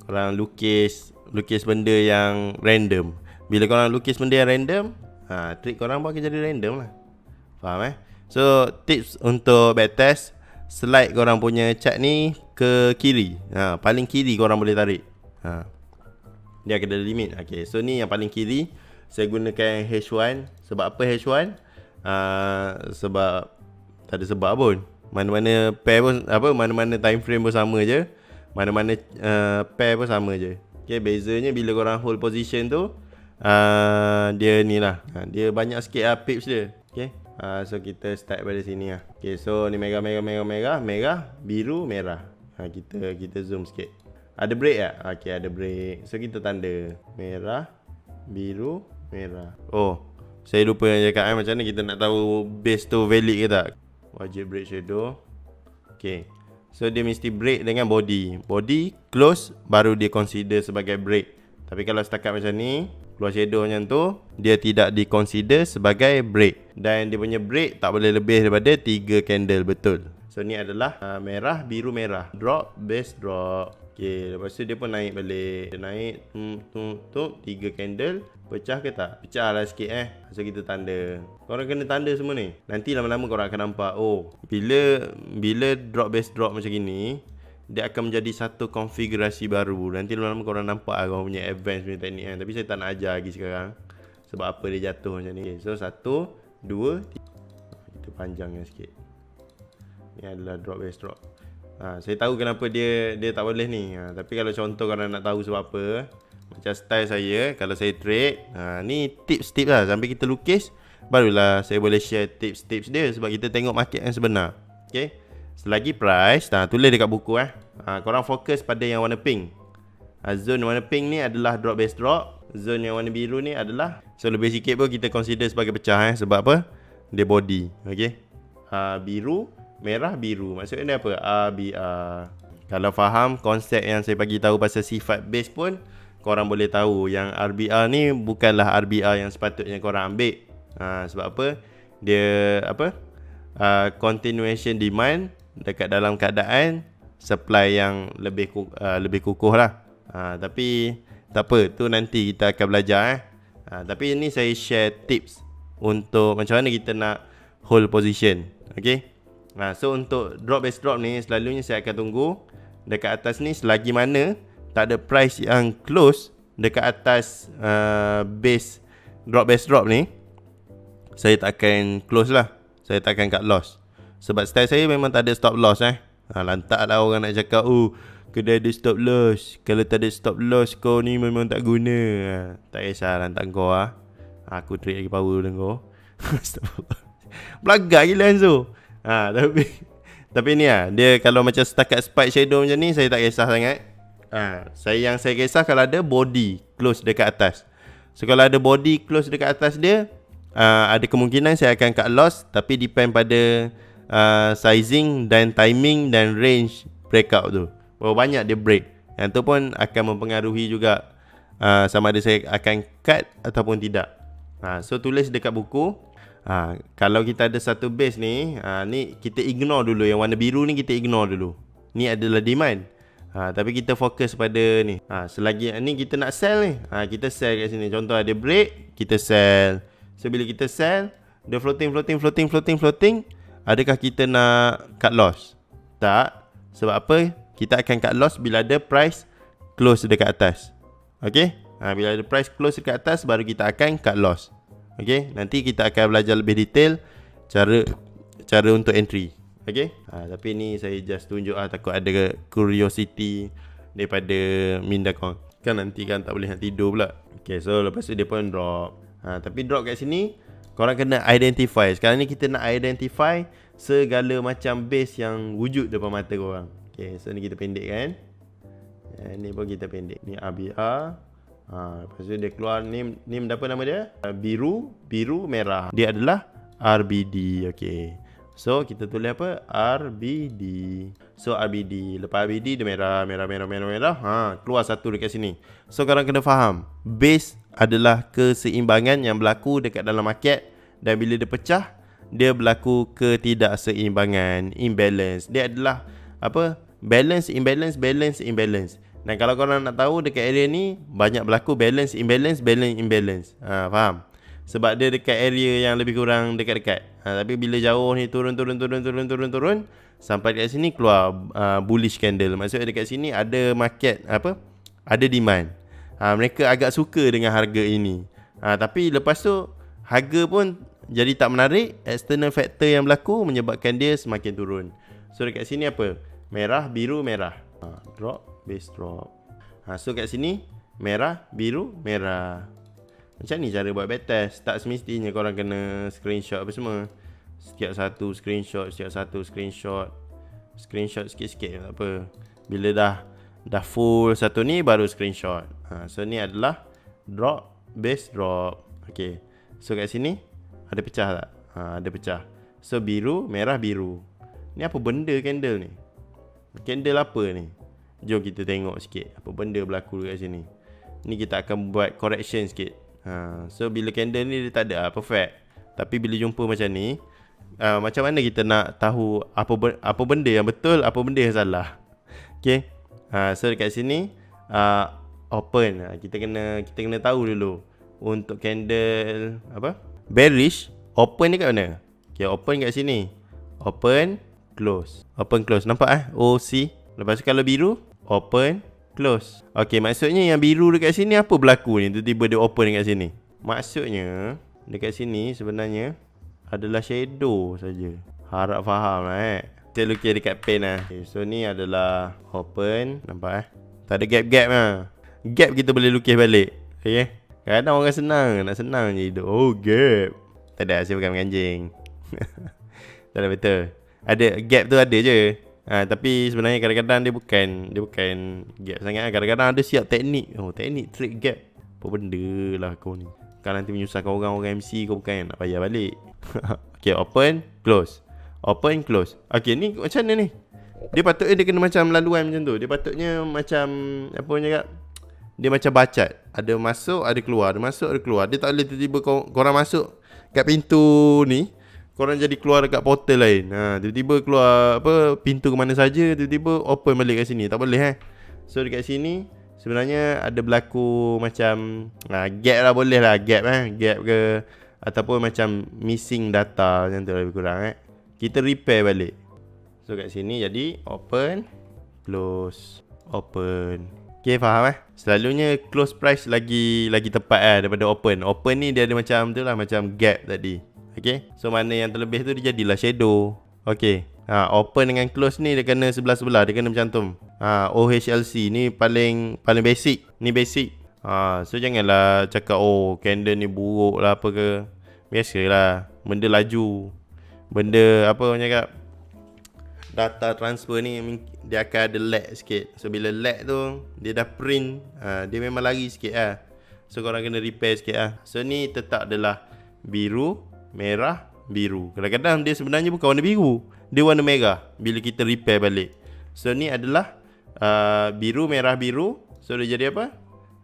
korang lukis benda yang random. Bila korang lukis benda yang random, trade korang pun akan jadi random lah. Faham So tips untuk backtest, slide korang punya chart ni ke kiri. Paling kiri korang boleh tarik. Dia akan ada limit. Okay, so ni yang paling kiri. Saya gunakan H1. Sebab apa H1? Sebab tak ada sebab pun. Mana-mana pair pun mana-mana time frame pun sama je. Mana-mana pair pun sama je. Okay, bezanya bila korang hold position tu, dia ni lah. Dia banyak sikit pips dia. Okay. So kita start pada sini lah. Okay, so ni merah, biru, merah. Kita zoom sikit. Ada break tak? Okay, ada break. So kita tanda merah, biru, merah. Saya lupa yang cakap macam mana kita nak tahu base tu valid ke tak. Wajib break shadow. Okay, so dia mesti break dengan body close, baru dia consider sebagai break. Tapi kalau setakat macam ni, Keluar shadow macam tu, dia tidak diconsider sebagai break. Dan dia punya break tak boleh lebih daripada 3 candle, betul. So ni adalah merah, biru, merah. Drop, base, drop. Okay, lepas tu dia pun naik balik. Dia naik, 3 candle. Pecah ke tak? Pecah lah sikit So kita tanda. Korang kena tanda semua ni. Nanti lama-lama korang akan nampak, oh, bila drop, base, drop macam gini, dia akan menjadi satu konfigurasi baru. Nanti lama-lama korang nampak lah korang punya advance punya teknik kan. Tapi saya tak nak ajar lagi sekarang sebab apa dia jatuh macam ni. Okay, so 1, 2, 3. Kita panjangkan sikit. Ni adalah drop, base, drop. Saya tahu kenapa dia tak boleh ni. Tapi kalau contoh korang nak tahu sebab apa, macam style saya, kalau saya trade, ni tips-tips lah. Sampai kita lukis, barulah saya boleh share tips-tips dia. Sebab kita tengok market yang sebenar. Okay, selagi price, tulis dekat buku korang fokus pada yang warna pink. Zone warna pink ni adalah drop, base, drop. Zone yang warna biru ni adalah, so lebih sikit pun kita consider sebagai pecah sebab apa? Dia body. Okay, biru, merah, biru. Maksudnya apa? RBR. Kalau faham konsep yang saya bagi tahu pasal sifat base pun, korang boleh tahu yang RBR ni bukanlah RBR yang sepatutnya korang ambil. Sebab apa? Dia continuation demand dekat dalam keadaan supply yang lebih kukuh lah. Tapi tak apa, tu nanti kita akan belajar tapi ini saya share tips untuk macam mana kita nak hold position. Okay, so untuk drop, base, drop ni selalunya saya akan tunggu dekat atas ni. Selagi mana tak ada price yang close dekat atas base drop, base, drop ni, saya tak akan close lah. Saya tak akan cut loss. Sebab style saya memang tak ada stop loss lantak lah orang nak cakap, oh, kedai ada stop loss. Kalau tak ada stop loss, kau ni memang tak guna. Tak kisah lantak kau aku trade lagi power dengan kau. Belagak gila Enzo. Tapi ni dia kalau macam setakat spike shadow macam ni, saya tak kisah sangat. Yang saya kisah kalau ada body close dekat atas. So kalau ada body close dekat atas dia, ada kemungkinan saya akan cut loss. Tapi depend pada sizing dan timing dan range breakout tu, berapa banyak dia break. Yang tu pun akan mempengaruhi juga sama ada saya akan cut ataupun tidak. So tulis dekat buku. Kalau kita ada satu base ni, ni kita ignore dulu. Yang warna biru ni kita ignore dulu. Ni adalah demand. Tapi kita fokus pada ni. Selagi ni kita nak sell ni, kita sell kat sini. Contoh ada break, kita sell. So bila kita sell, dia floating. Adakah kita nak cut loss? Tak. Sebab apa? Kita akan cut loss bila ada price close dekat atas. Okay, bila ada price close dekat atas, baru kita akan cut loss. Okay, nanti kita akan belajar lebih detail cara untuk entry. Okay, tapi ni saya just tunjuk takut ada curiosity daripada minda korang. Kan nanti kan tak boleh nak tidur pula. Okay, so lepas tu dia pun drop. Tapi drop kat sini, korang kena identify. Sekarang ni kita nak identify segala macam base yang wujud depan mata korang. Okay, so ni kita pendek kan. Ni pun kita pendek. Ni RBR. Lepas tu dia keluar ni apa nama dia? Biru, merah. Dia adalah RBD. Okay, so kita tulis apa? RBD. So RBD. Lepas RBD dia merah. Keluar satu dekat sini. So korang kena faham, base adalah keseimbangan yang berlaku dekat dalam market. Dan bila dia pecah, dia berlaku ketidakseimbangan, imbalance. Dia adalah apa? Balance, imbalance, balance, imbalance. Dan kalau korang nak tahu dekat area ni banyak berlaku balance, imbalance, balance, imbalance. Faham? Sebab dia dekat area yang lebih kurang dekat-dekat. Tapi bila jauh ni turun sampai dekat sini keluar bullish candle. Maksudnya dekat sini ada market ada demand. Mereka agak suka dengan harga ini. Tapi lepas tu harga pun jadi tak menarik. External factor yang berlaku menyebabkan dia semakin turun. So dekat sini apa? Merah, biru, merah. Drop, base, drop. So kat sini merah, biru, merah. Macam ni cara buat backtest. Tak semestinya korang kena screenshot apa semua. Setiap satu screenshot. Screenshot sikit-sikit tak apa. Bila dah full satu ni baru screenshot. So ni adalah drop, base, drop. Okay, so kat sini ada pecah tak? Ada pecah. So biru, merah, biru. Ni apa benda candle ni? Candle apa ni? Jom kita tengok sikit apa benda berlaku kat sini. Ni kita akan buat correction sikit. So bila candle ni dia tak ada perfect. Tapi bila jumpa macam ni, macam mana kita nak tahu apa benda yang betul, apa benda yang salah. Okay. So dekat sini open. Kita kena tahu dulu. Untuk candle bearish, open ni kat mana? Okay, open kat sini. Open, close. Open, close. Nampak OC. Lepas tu kalau biru, open, close. Okay, maksudnya yang biru dekat sini apa berlaku ni? Tiba-tiba dia open dekat sini. Maksudnya dekat sini sebenarnya adalah shadow saja. Harap faham lah Saya lukis dekat pen Okay, so ni adalah open. Nampak tak ada gap-gap lah. Gap kita boleh lukis balik. Okay. Kadang orang nak senang je hidup. Oh, gap. Tak ada, saya bukan menganjing. Tak ada, betul. Ada, gap tu ada je. Tapi sebenarnya kadang-kadang dia bukan gap sangat. Kadang-kadang ada siap teknik. Teknik trick gap. Apa benda lah kau ni. Kau nanti menyusahkan orang MC, kau bukan nak payah balik. Okay, open, close. Open, close. Okay, ni macam mana ni? Dia patutnya dia kena macam laluan macam tu. Dia patutnya macam apa orang cakap, dia macam bacat. Ada masuk, ada keluar. Ada masuk, ada keluar. Dia tak boleh tiba-tiba korang masuk kat pintu ni, korang jadi keluar dekat portal lain. Tiba-tiba keluar pintu ke mana saja, tiba-tiba open balik kat sini. Tak boleh So dekat sini sebenarnya ada berlaku macam gap lah, boleh lah gap gap ke, ataupun macam missing data macam tu lebih kurang Kita repair balik. So kat sini jadi open, close, open. Okay, faham Selalunya close price lagi tepat daripada open. Open ni dia ada macam tu lah, macam gap tadi. Okay, so mana yang terlebih tu dia jadilah shadow. Okay, open dengan close ni dia kena sebelah-sebelah. Dia kena mencantum. OHLC ni paling basic. Ni basic. So janganlah cakap candle ni buruk lah apa ke. Biasalah, benda laju. Benda apa orang cakap, data transfer ni dia akan ada lag sikit. So bila lag tu dia dah print, dia memang lari sikit So korang kena repair sikit So ni tetap adalah biru, merah, biru. Kadang-kadang dia sebenarnya bukan warna biru, dia warna merah bila kita repair balik. So ni adalah biru, merah, biru. So dia jadi apa?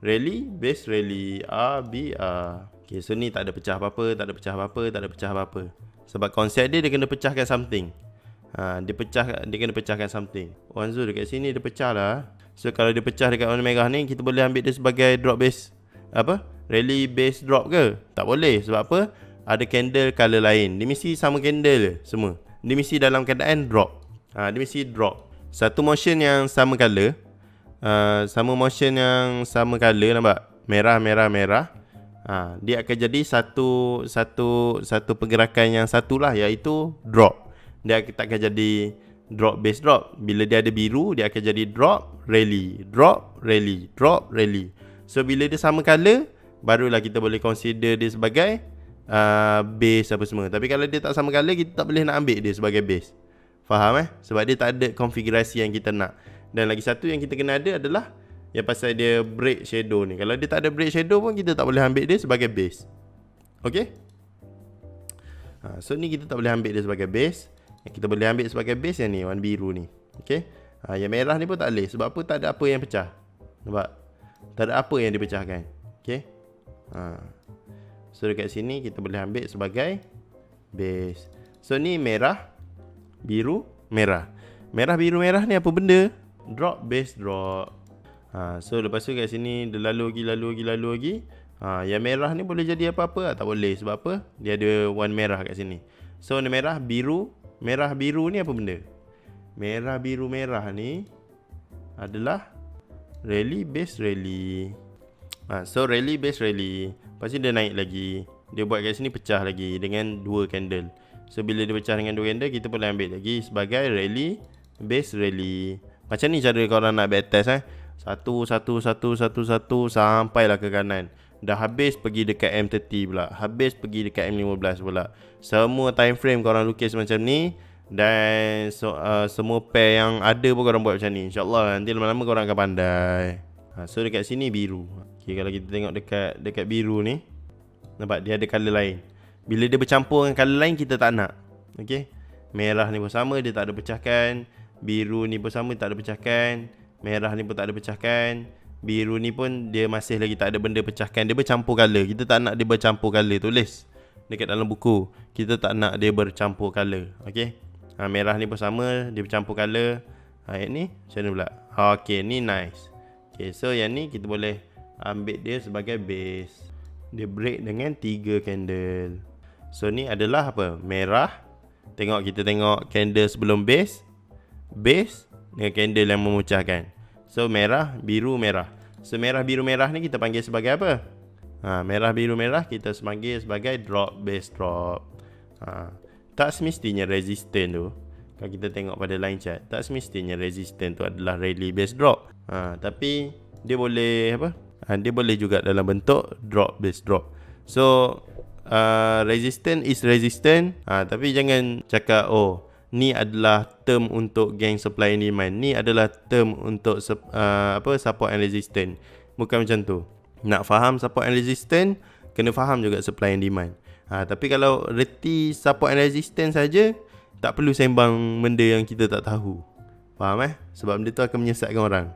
Rally, base rally, RBR. Okay, so ni tak ada pecah apa-apa, tak ada pecah apa-apa. Sebab konsep dia kena pecahkan something. Dia kena pecahkan something. Zul dekat sini dia pecah lah. So kalau dia pecah dekat warna merah ni, kita boleh ambil dia sebagai drop base rally base drop ke? Tak boleh. Sebab apa? Ada candle color lain. Dia mesti sama candle semua. Dia mesti dalam keadaan drop. Dia mesti drop. Satu motion yang sama color. Nampak? Merah, merah, merah. Dia akan jadi satu pergerakan yang satulah, iaitu drop. Dia tak akan jadi drop base drop. Bila dia ada biru, dia akan jadi drop rally, drop rally, drop rally. So bila dia sama color, barulah kita boleh consider dia sebagai base apa semua. Tapi kalau dia tak sama color, kita tak boleh nak ambil dia sebagai base. Faham Sebab dia tak ada konfigurasi yang kita nak. Dan lagi satu yang kita kena ada adalah yang pasal dia break shadow ni. Kalau dia tak ada break shadow pun, kita tak boleh ambil dia sebagai base. Okay. So ni kita tak boleh ambil dia sebagai base. Yang kita boleh ambil sebagai base yang ni, warna biru ni. Okay. Yang merah ni pun tak boleh. Sebab apa? Tak ada apa yang pecah. Nampak? Tak ada apa yang dipecahkan. Okay. So dekat sini kita boleh ambil sebagai base. So ni merah, biru, merah. Merah, biru, merah ni apa benda? Drop, base, drop. So lepas tu kat sini dia lalu lagi. Yang merah ni boleh jadi apa-apa? Tak boleh. Sebab apa? Dia ada warna merah kat sini. So warna merah, biru. Merah, biru ni apa benda? Merah, biru, merah ni adalah rally, base, rally. So rally, base, rally. Lepas tu dia naik lagi. Dia buat kat sini pecah lagi dengan dua candle. So bila dia pecah dengan dua candle, kita boleh ambil lagi sebagai rally, base, rally. Macam ni cara korang nak backtest Satu sampailah ke kanan. Dah habis pergi dekat M30 pula. Habis pergi dekat M15 pula. Semua time frame korang lukis macam ni. Dan semua pair yang ada pun korang buat macam ni. InsyaAllah nanti lama-lama korang akan pandai. So dekat sini biru. Okay, kalau kita tengok dekat biru ni, nampak dia ada colour lain. Bila dia bercampur dengan colour lain, kita tak nak. Okay. Merah ni pun sama, dia tak ada pecahkan. Biru ni pun sama, tak ada pecahkan. Merah ni pun tak ada pecahkan. Biru ni pun dia masih lagi tak ada benda pecahkan. Dia bercampur colour. Kita tak nak dia bercampur colour. Tulis dekat dalam buku. Kita tak nak dia bercampur colour. Okay. Merah ni pun sama. Dia bercampur colour. Yang ni macam mana pula? Okay, ni nice. Okay, so yang ni kita boleh ambil dia sebagai base. Dia break dengan 3 candle. So ni adalah apa? Merah. Kita tengok candle sebelum base. Base dengan candle yang memecahkan. So merah, biru, merah. So merah, biru, merah ni kita panggil sebagai apa? Merah, biru, merah kita panggil sebagai drop, base, drop. Tak semestinya resistant tu, kalau kita tengok pada line chart, tak semestinya resistant tu adalah rally base drop. Tapi dia boleh apa? Dia boleh juga dalam bentuk drop base drop. So resistant is resistant. Tapi jangan cakap ni adalah term untuk gang supply and demand. Ni adalah term untuk support and resistance. Bukan macam tu. Nak faham support and resistance, kena faham juga supply and demand. Tapi kalau reti support and resistance saja, tak perlu sembang benda yang kita tak tahu. Faham Sebab benda tu akan menyesatkan orang.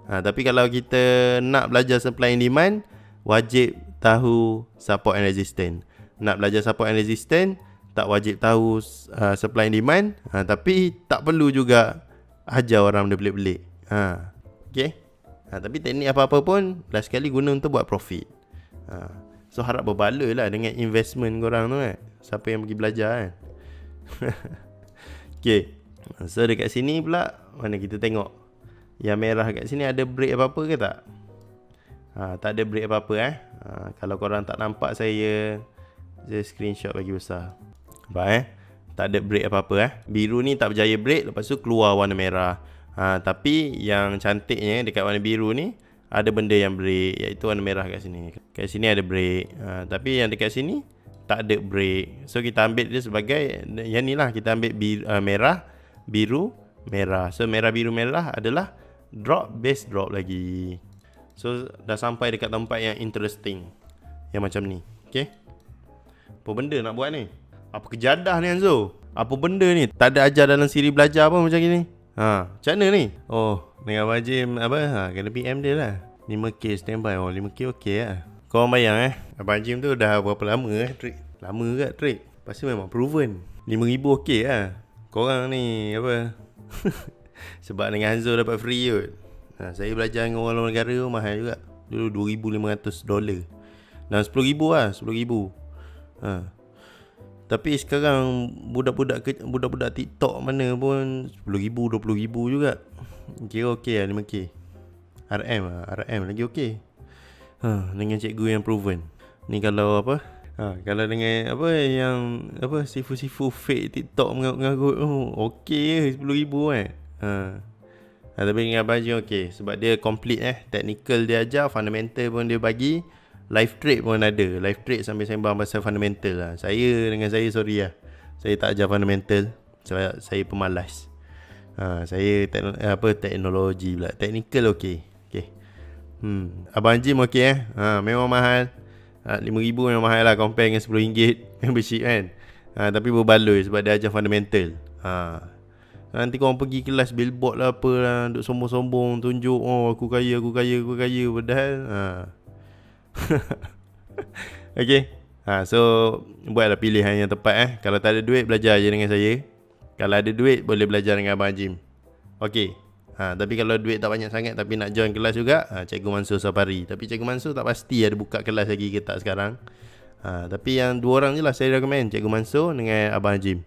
Tapi kalau kita nak belajar supply and demand, wajib tahu support and resistance. Nak belajar support and resistance, tak wajib tahu supply and demand. Tapi tak perlu juga ajar orang benda pelik-pelik. Okay. Tapi teknik apa-apa pun last sekali guna untuk buat profit. So harap berbala lah dengan investment korang tu siapa yang pergi belajar Okay. So dekat sini pula, mana kita tengok yang merah kat sini ada break apa-apa ke tak? Tak ada break apa-apa Kalau korang tak nampak, saya screenshot bagi besar. Nampak tak ada break apa-apa Biru ni tak berjaya break, lepas tu keluar warna merah. Tapi yang cantiknya dekat warna biru ni ada benda yang break, iaitu warna merah kat sini. Kat sini ada break. Tapi yang dekat sini tak ada break. So kita ambil dia sebagai yang ni lah. Kita ambil merah, biru, merah. So merah, biru, merah adalah drop, base, drop lagi. So dah sampai dekat tempat yang interesting, yang macam ni. Okay. Apa benda nak buat ni? Apa kejadah ni Anzo? Apa benda ni? Tak ada ajar dalam siri belajar apa macam ni. Macam mana ni? Dengan Abang Jim kena PM dia lah. 5k standby. 5k okey lah. Korang bayang Abang Jim tu dah berapa lama trade? Lama kat trade. Pasti memang proven. 5,000 okey lah. Korang ni apa? Sebab dengan Hanzo dapat free kot. Saya belajar dengan orang luar negara mahal juga. Dulu $2,500. Dan 10,000 lah. 10,000. Tapi sekarang budak-budak TikTok mana pun 10,000, 20,000 juga. Kira okey lah 5k. RM lagi okey. Dengan cikgu yang proven. Ni kalau apa? Kalau dengan apa yang apa sifu-sifu fake TikTok mengarut-ngarut, okey 10,000 tapi dengan Abang Jim okey sebab dia complete technical dia ajar, fundamental pun dia bagi. Live trade pun ada. Live trade sambil sembang pasal fundamental lah. Saya sorry lah, saya tak ajar fundamental. Saya pemalas. Saya teknologi pula. Technical okey. Abang Jim okey memang mahal. 5,000 memang mahal lah compare dengan RM10 membership kan. Tapi berbaloi sebab dia ajar fundamental. Nanti korang pergi kelas billboard lah apa lah, duk sombong-sombong tunjuk aku kaya padahal okay. So buatlah pilihan yang tepat Kalau tak ada duit, belajar je dengan saya. Kalau ada duit, boleh belajar dengan Abang Jim. Okay. Tapi kalau duit tak banyak sangat tapi nak join kelas juga, Cikgu Mansur Safari. Tapi Cikgu Mansur tak pasti ada buka kelas lagi ke tak sekarang. Tapi yang dua orang je lah saya recommend, Cikgu Mansur dengan Abang Jim.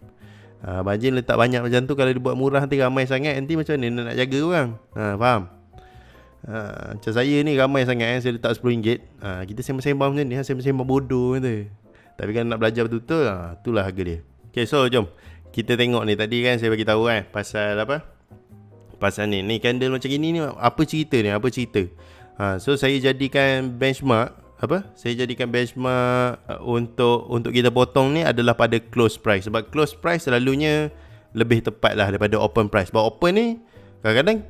Abang Jim letak banyak macam tu, kalau dia buat murah nanti ramai sangat, nanti macam mana nak jaga orang. Faham? Macam saya ni ramai sangat saya letak RM10. Kita sembang-sembang macam ni, sembang-sembang bodoh tu. Tapi kan nak belajar betul-betul, itulah harga dia. Okay, so jom kita tengok ni. Tadi kan saya bagi tahu pasal apa? Pasal ni candle macam gini ni, apa cerita ni? So saya jadikan benchmark untuk kita potong ni adalah pada close price. Sebab close price selalunya lebih tepat lah daripada open price. Sebab open ni kadang-kadang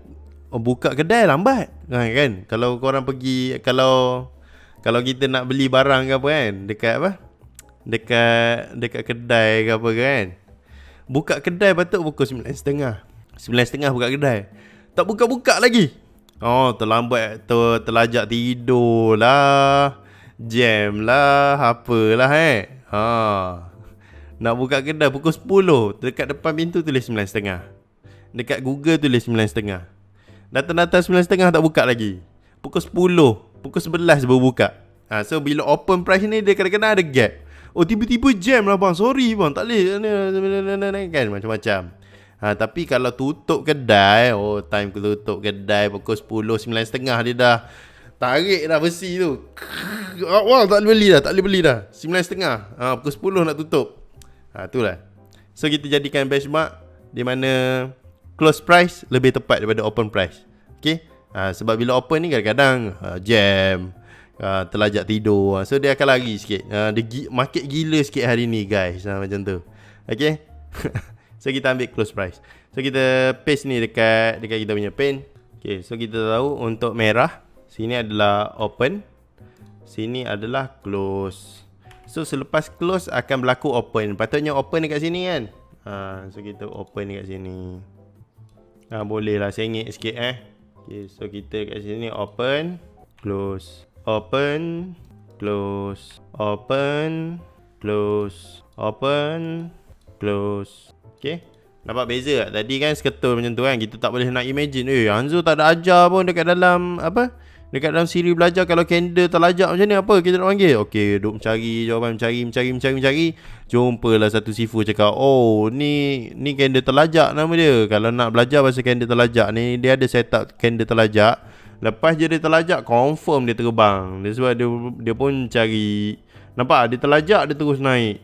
buka kedai lambat kan. Kalau korang pergi, kalau kita nak beli barang ke apa kan, dekat kedai ke apa kan, buka kedai patut pukul 9.30 buka kedai. Tak buka-buka lagi. Oh, terlambat, terlajak tidur lah, jam lah, apalah Nak buka kedai pukul 10. Dekat depan pintu tulis 9.30. Dekat Google tulis 9.30. Datang-datang 9.30 tak buka lagi. Pukul 10, pukul 11 baru buka. So bila open price ni dia kadang-kadang ada gap. Oh, tiba-tiba jam lah bang, sorry bang, tak boleh kan, macam-macam. Tapi kalau tutup kedai, time tutup kedai pukul 10, 9.30 dia dah tarik dah besi tu. Wah, tak boleh beli dah 9.30. Pukul 10 nak tutup. Itulah. So kita jadikan benchmark di mana close price lebih tepat daripada open price. Okay. Sebab bila open ni kadang-kadang jam, terlajak tidur. So dia akan lari sikit. Dia market gila sikit hari ni guys. Macam tu. Okay. So kita ambil close price. So kita paste ni dekat kita punya pen. Okay. So kita tahu untuk merah, sini adalah open, sini adalah close. So selepas close akan berlaku open. Patutnya open dekat sini kan. So kita open dekat sini. Boleh lah sengit sikit Okay, so kita kat sini open, close, open, close, open, close, open, close. Okay, nampak beza tak? Tadi kan seketul macam tu kan. Kita tak boleh nak imagine Hanzo tak ada ajar pun dekat dalam dekat dalam siri belajar kalau candle terlajak macam ni apa kita nak panggil. Okay, duk mencari jawapan, mencari. Jumpalah satu sifu cakap, ni candle terlajak nama dia. Kalau nak belajar pasal candle terlajak ni, dia ada set up candle terlajak. Lepas je dia terlajak, confirm dia terbang. Dia sebab dia pun cari. Nampak dia terlajak, dia terus naik.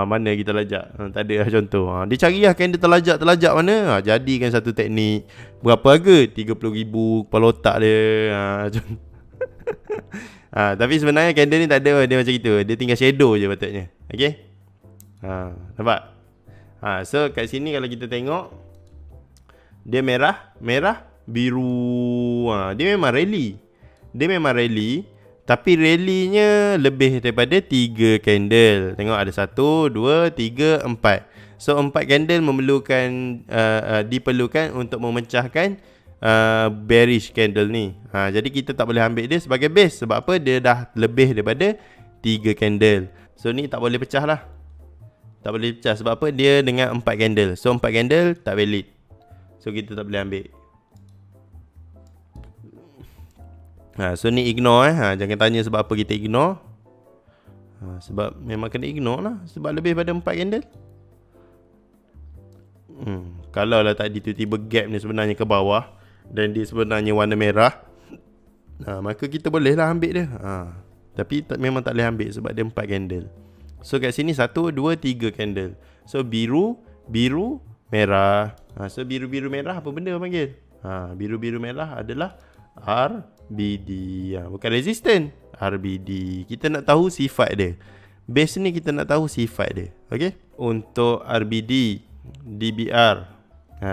Mana kita lajak? Tak ada lah contoh. Dia cari lah candle terlajak mana. Jadikan satu teknik. Berapa harga? 30,000 kepala otak dia. Tapi sebenarnya candle ni tak ada. Dia macam itu. Dia tinggal shadow je patutnya. Okay. Nampak? So kat sini kalau kita tengok, dia merah, biru. Dia memang rally. Tapi rally-nya lebih daripada 3 candle. Tengok ada 1, 2, 3, 4. So 4 candle diperlukan untuk memecahkan bearish candle ni. Jadi kita tak boleh ambil dia sebagai base. Sebab apa? Dia dah lebih daripada 3 candle. So ni tak boleh pecah lah. Tak boleh pecah. Sebab apa? Dia dengan 4 candle. So 4 candle tak valid. So kita tak boleh ambil. So ni ignore jangan tanya sebab apa kita ignore. Sebab memang kena ignore lah. Sebab lebih pada 4 candle. Kalau lah tadi tiba-tiba gap ni sebenarnya ke bawah dan dia sebenarnya warna merah, maka kita boleh lah ambil dia. Tapi memang tak boleh ambil sebab dia 4 candle. So kat sini 1, 2, 3 candle. So biru, merah. So biru-biru merah apa benda panggil? Biru-biru merah adalah RBD. Bukan resistant, RBD. Kita nak tahu sifat dia. Base ni kita nak tahu sifat dia. Okay. Untuk RBD, DBR,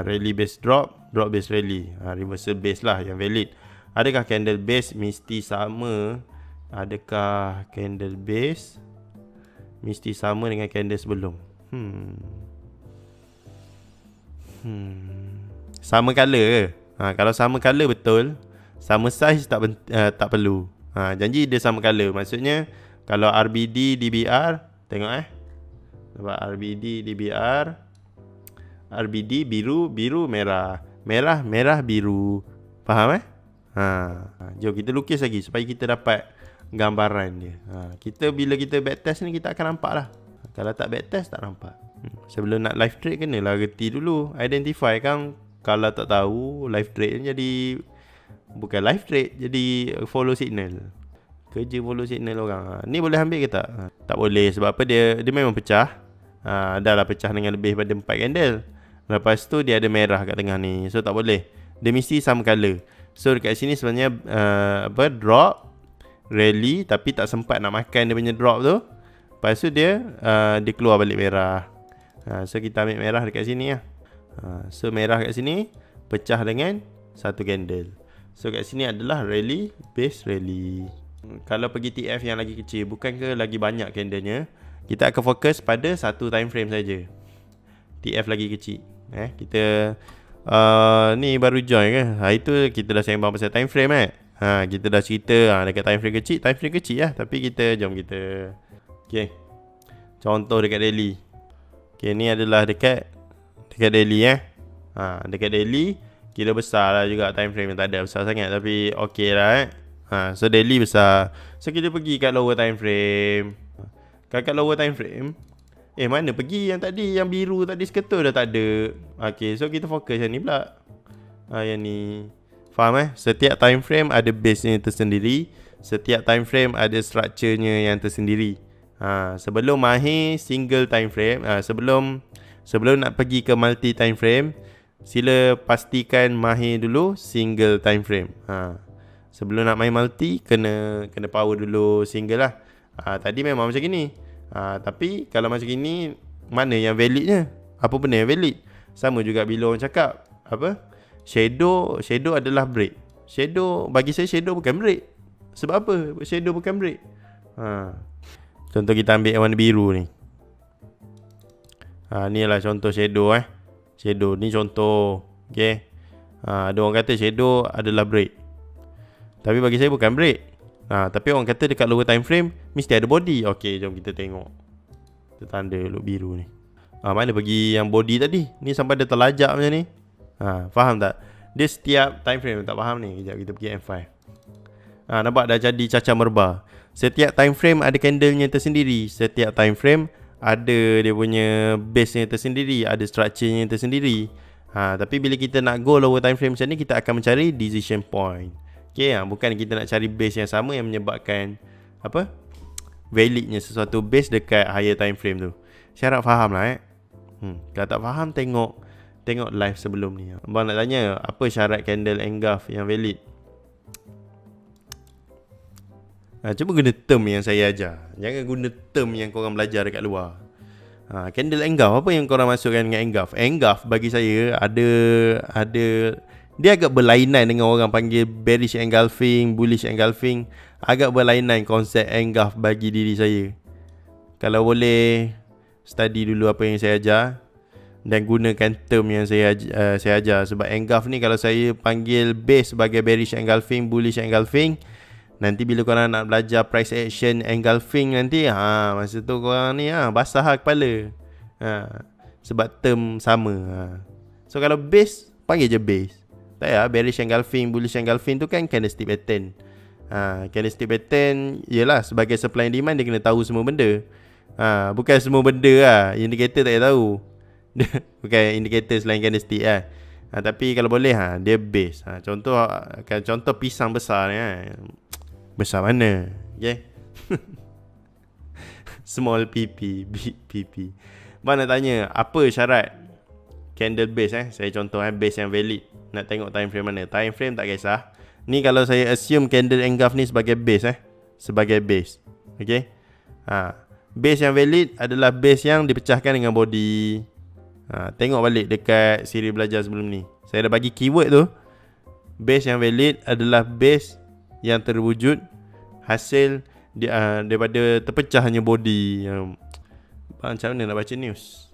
rally base drop base rally, reversal base lah yang valid. Adakah candle base mesti sama? Adakah candle base mesti sama dengan candle sebelum? Sama color ke? Kalau sama color betul. Sama size tak perlu. Janji dia sama color. Maksudnya kalau RBD DBR, tengok nampak RBD DBR, RBD biru merah, merah biru. Faham Jom kita lukis lagi supaya kita dapat gambaran dia. Bila kita backtest ni kita akan nampak lah. Kalau tak backtest tak nampak. Sebelum nak live trade kenalah reti dulu, identify kan. Kalau tak tahu live trade ni jadi bukan live trade, jadi follow signal. Kerja follow signal orang. Ni boleh ambil ke tak? Tak boleh sebab apa? Dia memang pecah. Dah lah pecah dengan lebih pada 4 candle. Lepas tu dia ada merah kat tengah ni. So tak boleh. Dia mesti sama color. So dekat sini sebenarnya drop, rally, tapi tak sempat nak makan dia punya drop tu. Lepas tu dia keluar balik merah. So kita ambil merah dekat sini lah. So merah kat sini pecah dengan 1 candle. So kat sini adalah rally, base rally. Kalau pergi TF yang lagi kecil, bukan ke lagi banyak candlenya, kita akan fokus pada satu time frame saja. TF lagi kecil. Kita Ni baru join ke? Itu kita dah sembang pasal time frame kita dah cerita dekat time frame kecil lah. Tapi jom kita okay, contoh dekat daily. Okay, ni adalah dekat daily dekat daily kira besar lah juga time frame, tak ada besar sangat tapi okey lah so daily besar. So kita pergi kat lower time frame. Kat lower time frame mana pergi yang tadi, yang biru tadi seketul dah tak ada. Okay, so kita fokus yang ni pula. Yang ni faham setiap time frame ada base-nya tersendiri, setiap time frame ada structure-nya yang tersendiri. Sebelum mahir single time frame, sebelum nak pergi ke multi time frame, sila pastikan mahir dulu single time frame. Sebelum nak main multi kena power dulu single lah. Tadi memang macam gini. Tapi kalau macam gini, mana yang validnya? Apa benda yang valid? Sama juga bila orang cakap apa? Shadow adalah break. Bagi saya shadow bukan break. Sebab apa? Shadow bukan break. Contoh kita ambil yang warna biru ni. Ni lah contoh shadow Shadow ni contoh. Okay. Ada orang kata shadow adalah break. Tapi bagi saya bukan break. Tapi orang kata dekat lower time frame mesti ada body. Okay, jom kita tengok. Kita tanda dulu biru ni. Mana pergi yang body tadi? Ni sampai dia terlajak macam ni. Faham tak? Dia setiap time frame. Tak faham ni. Kejap kita pergi M5. Nampak dah jadi cacah merbah. Setiap time frame ada candlenya tersendiri. Setiap time frame ada dia punya base-nya tersendiri, ada structure-nya tersendiri. Tapi bila kita nak go lower time frame macam ni, kita akan mencari decision point. Okay, bukan kita nak cari base yang sama yang menyebabkan apa? Validnya sesuatu base dekat higher time frame tu. Saya harap faham lah Kalau tak faham, tengok live sebelum ni. Abang nak tanya, apa syarat candle engulf yang valid? Cuba guna term yang saya ajar. Jangan guna term yang korang belajar dekat luar. Candle engulf, apa yang korang masukkan dengan engulf? Engulf bagi saya ada dia agak berlainan dengan orang panggil bearish engulfing, bullish engulfing. Agak berlainan konsep engulf bagi diri saya. Kalau boleh study dulu apa yang saya ajar dan gunakan term yang saya ajar. Sebab engulf ni kalau saya panggil base sebagai bearish engulfing, bullish engulfing, nanti bila korang nak belajar price action engulfing nanti masa tu korang ni basah kepala. Sebab term sama. So kalau base, panggil je base. Tak ya, bearish engulfing, bullish engulfing tu kan candlestick pattern. Candlestick pattern ialah sebagai supply and demand, dia kena tahu semua benda. Bukan semua benda indikator tak payah tahu. Bukan indikator selain candlestick tapi kalau boleh dia base. Contoh pisang besar ni besar mana? Okay. Small pp, big pp. Mana tanya, apa syarat candle base Saya contoh base yang valid. Nak tengok time frame mana? Time frame tak kisah. Ni kalau saya assume candle engulf ni sebagai base sebagai base. Okay. Base yang valid adalah base yang dipecahkan dengan body. Tengok balik dekat siri belajar sebelum ni. Saya dah bagi keyword tu. Base yang valid adalah base yang terwujud hasil daripada terpecahnya body. Macam mana nak baca news?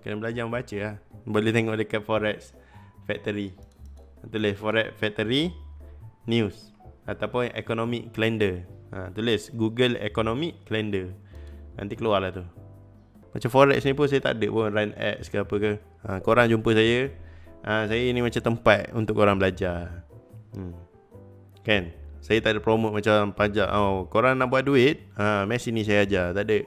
Kena belajar membaca Boleh tengok dekat Forex Factory. Tulis Forex Factory News ataupun Economic Calendar. Tulis Google Economic Calendar. Nanti keluar lah tu. Macam Forex ni pun saya tak ada pun run ads ke apa ke. Korang jumpa saya. Saya ni macam tempat untuk korang belajar. Kan? Saya tak ada promote macam pajak. Korang nak buat duit, mari sini saya ajar. Tak ada.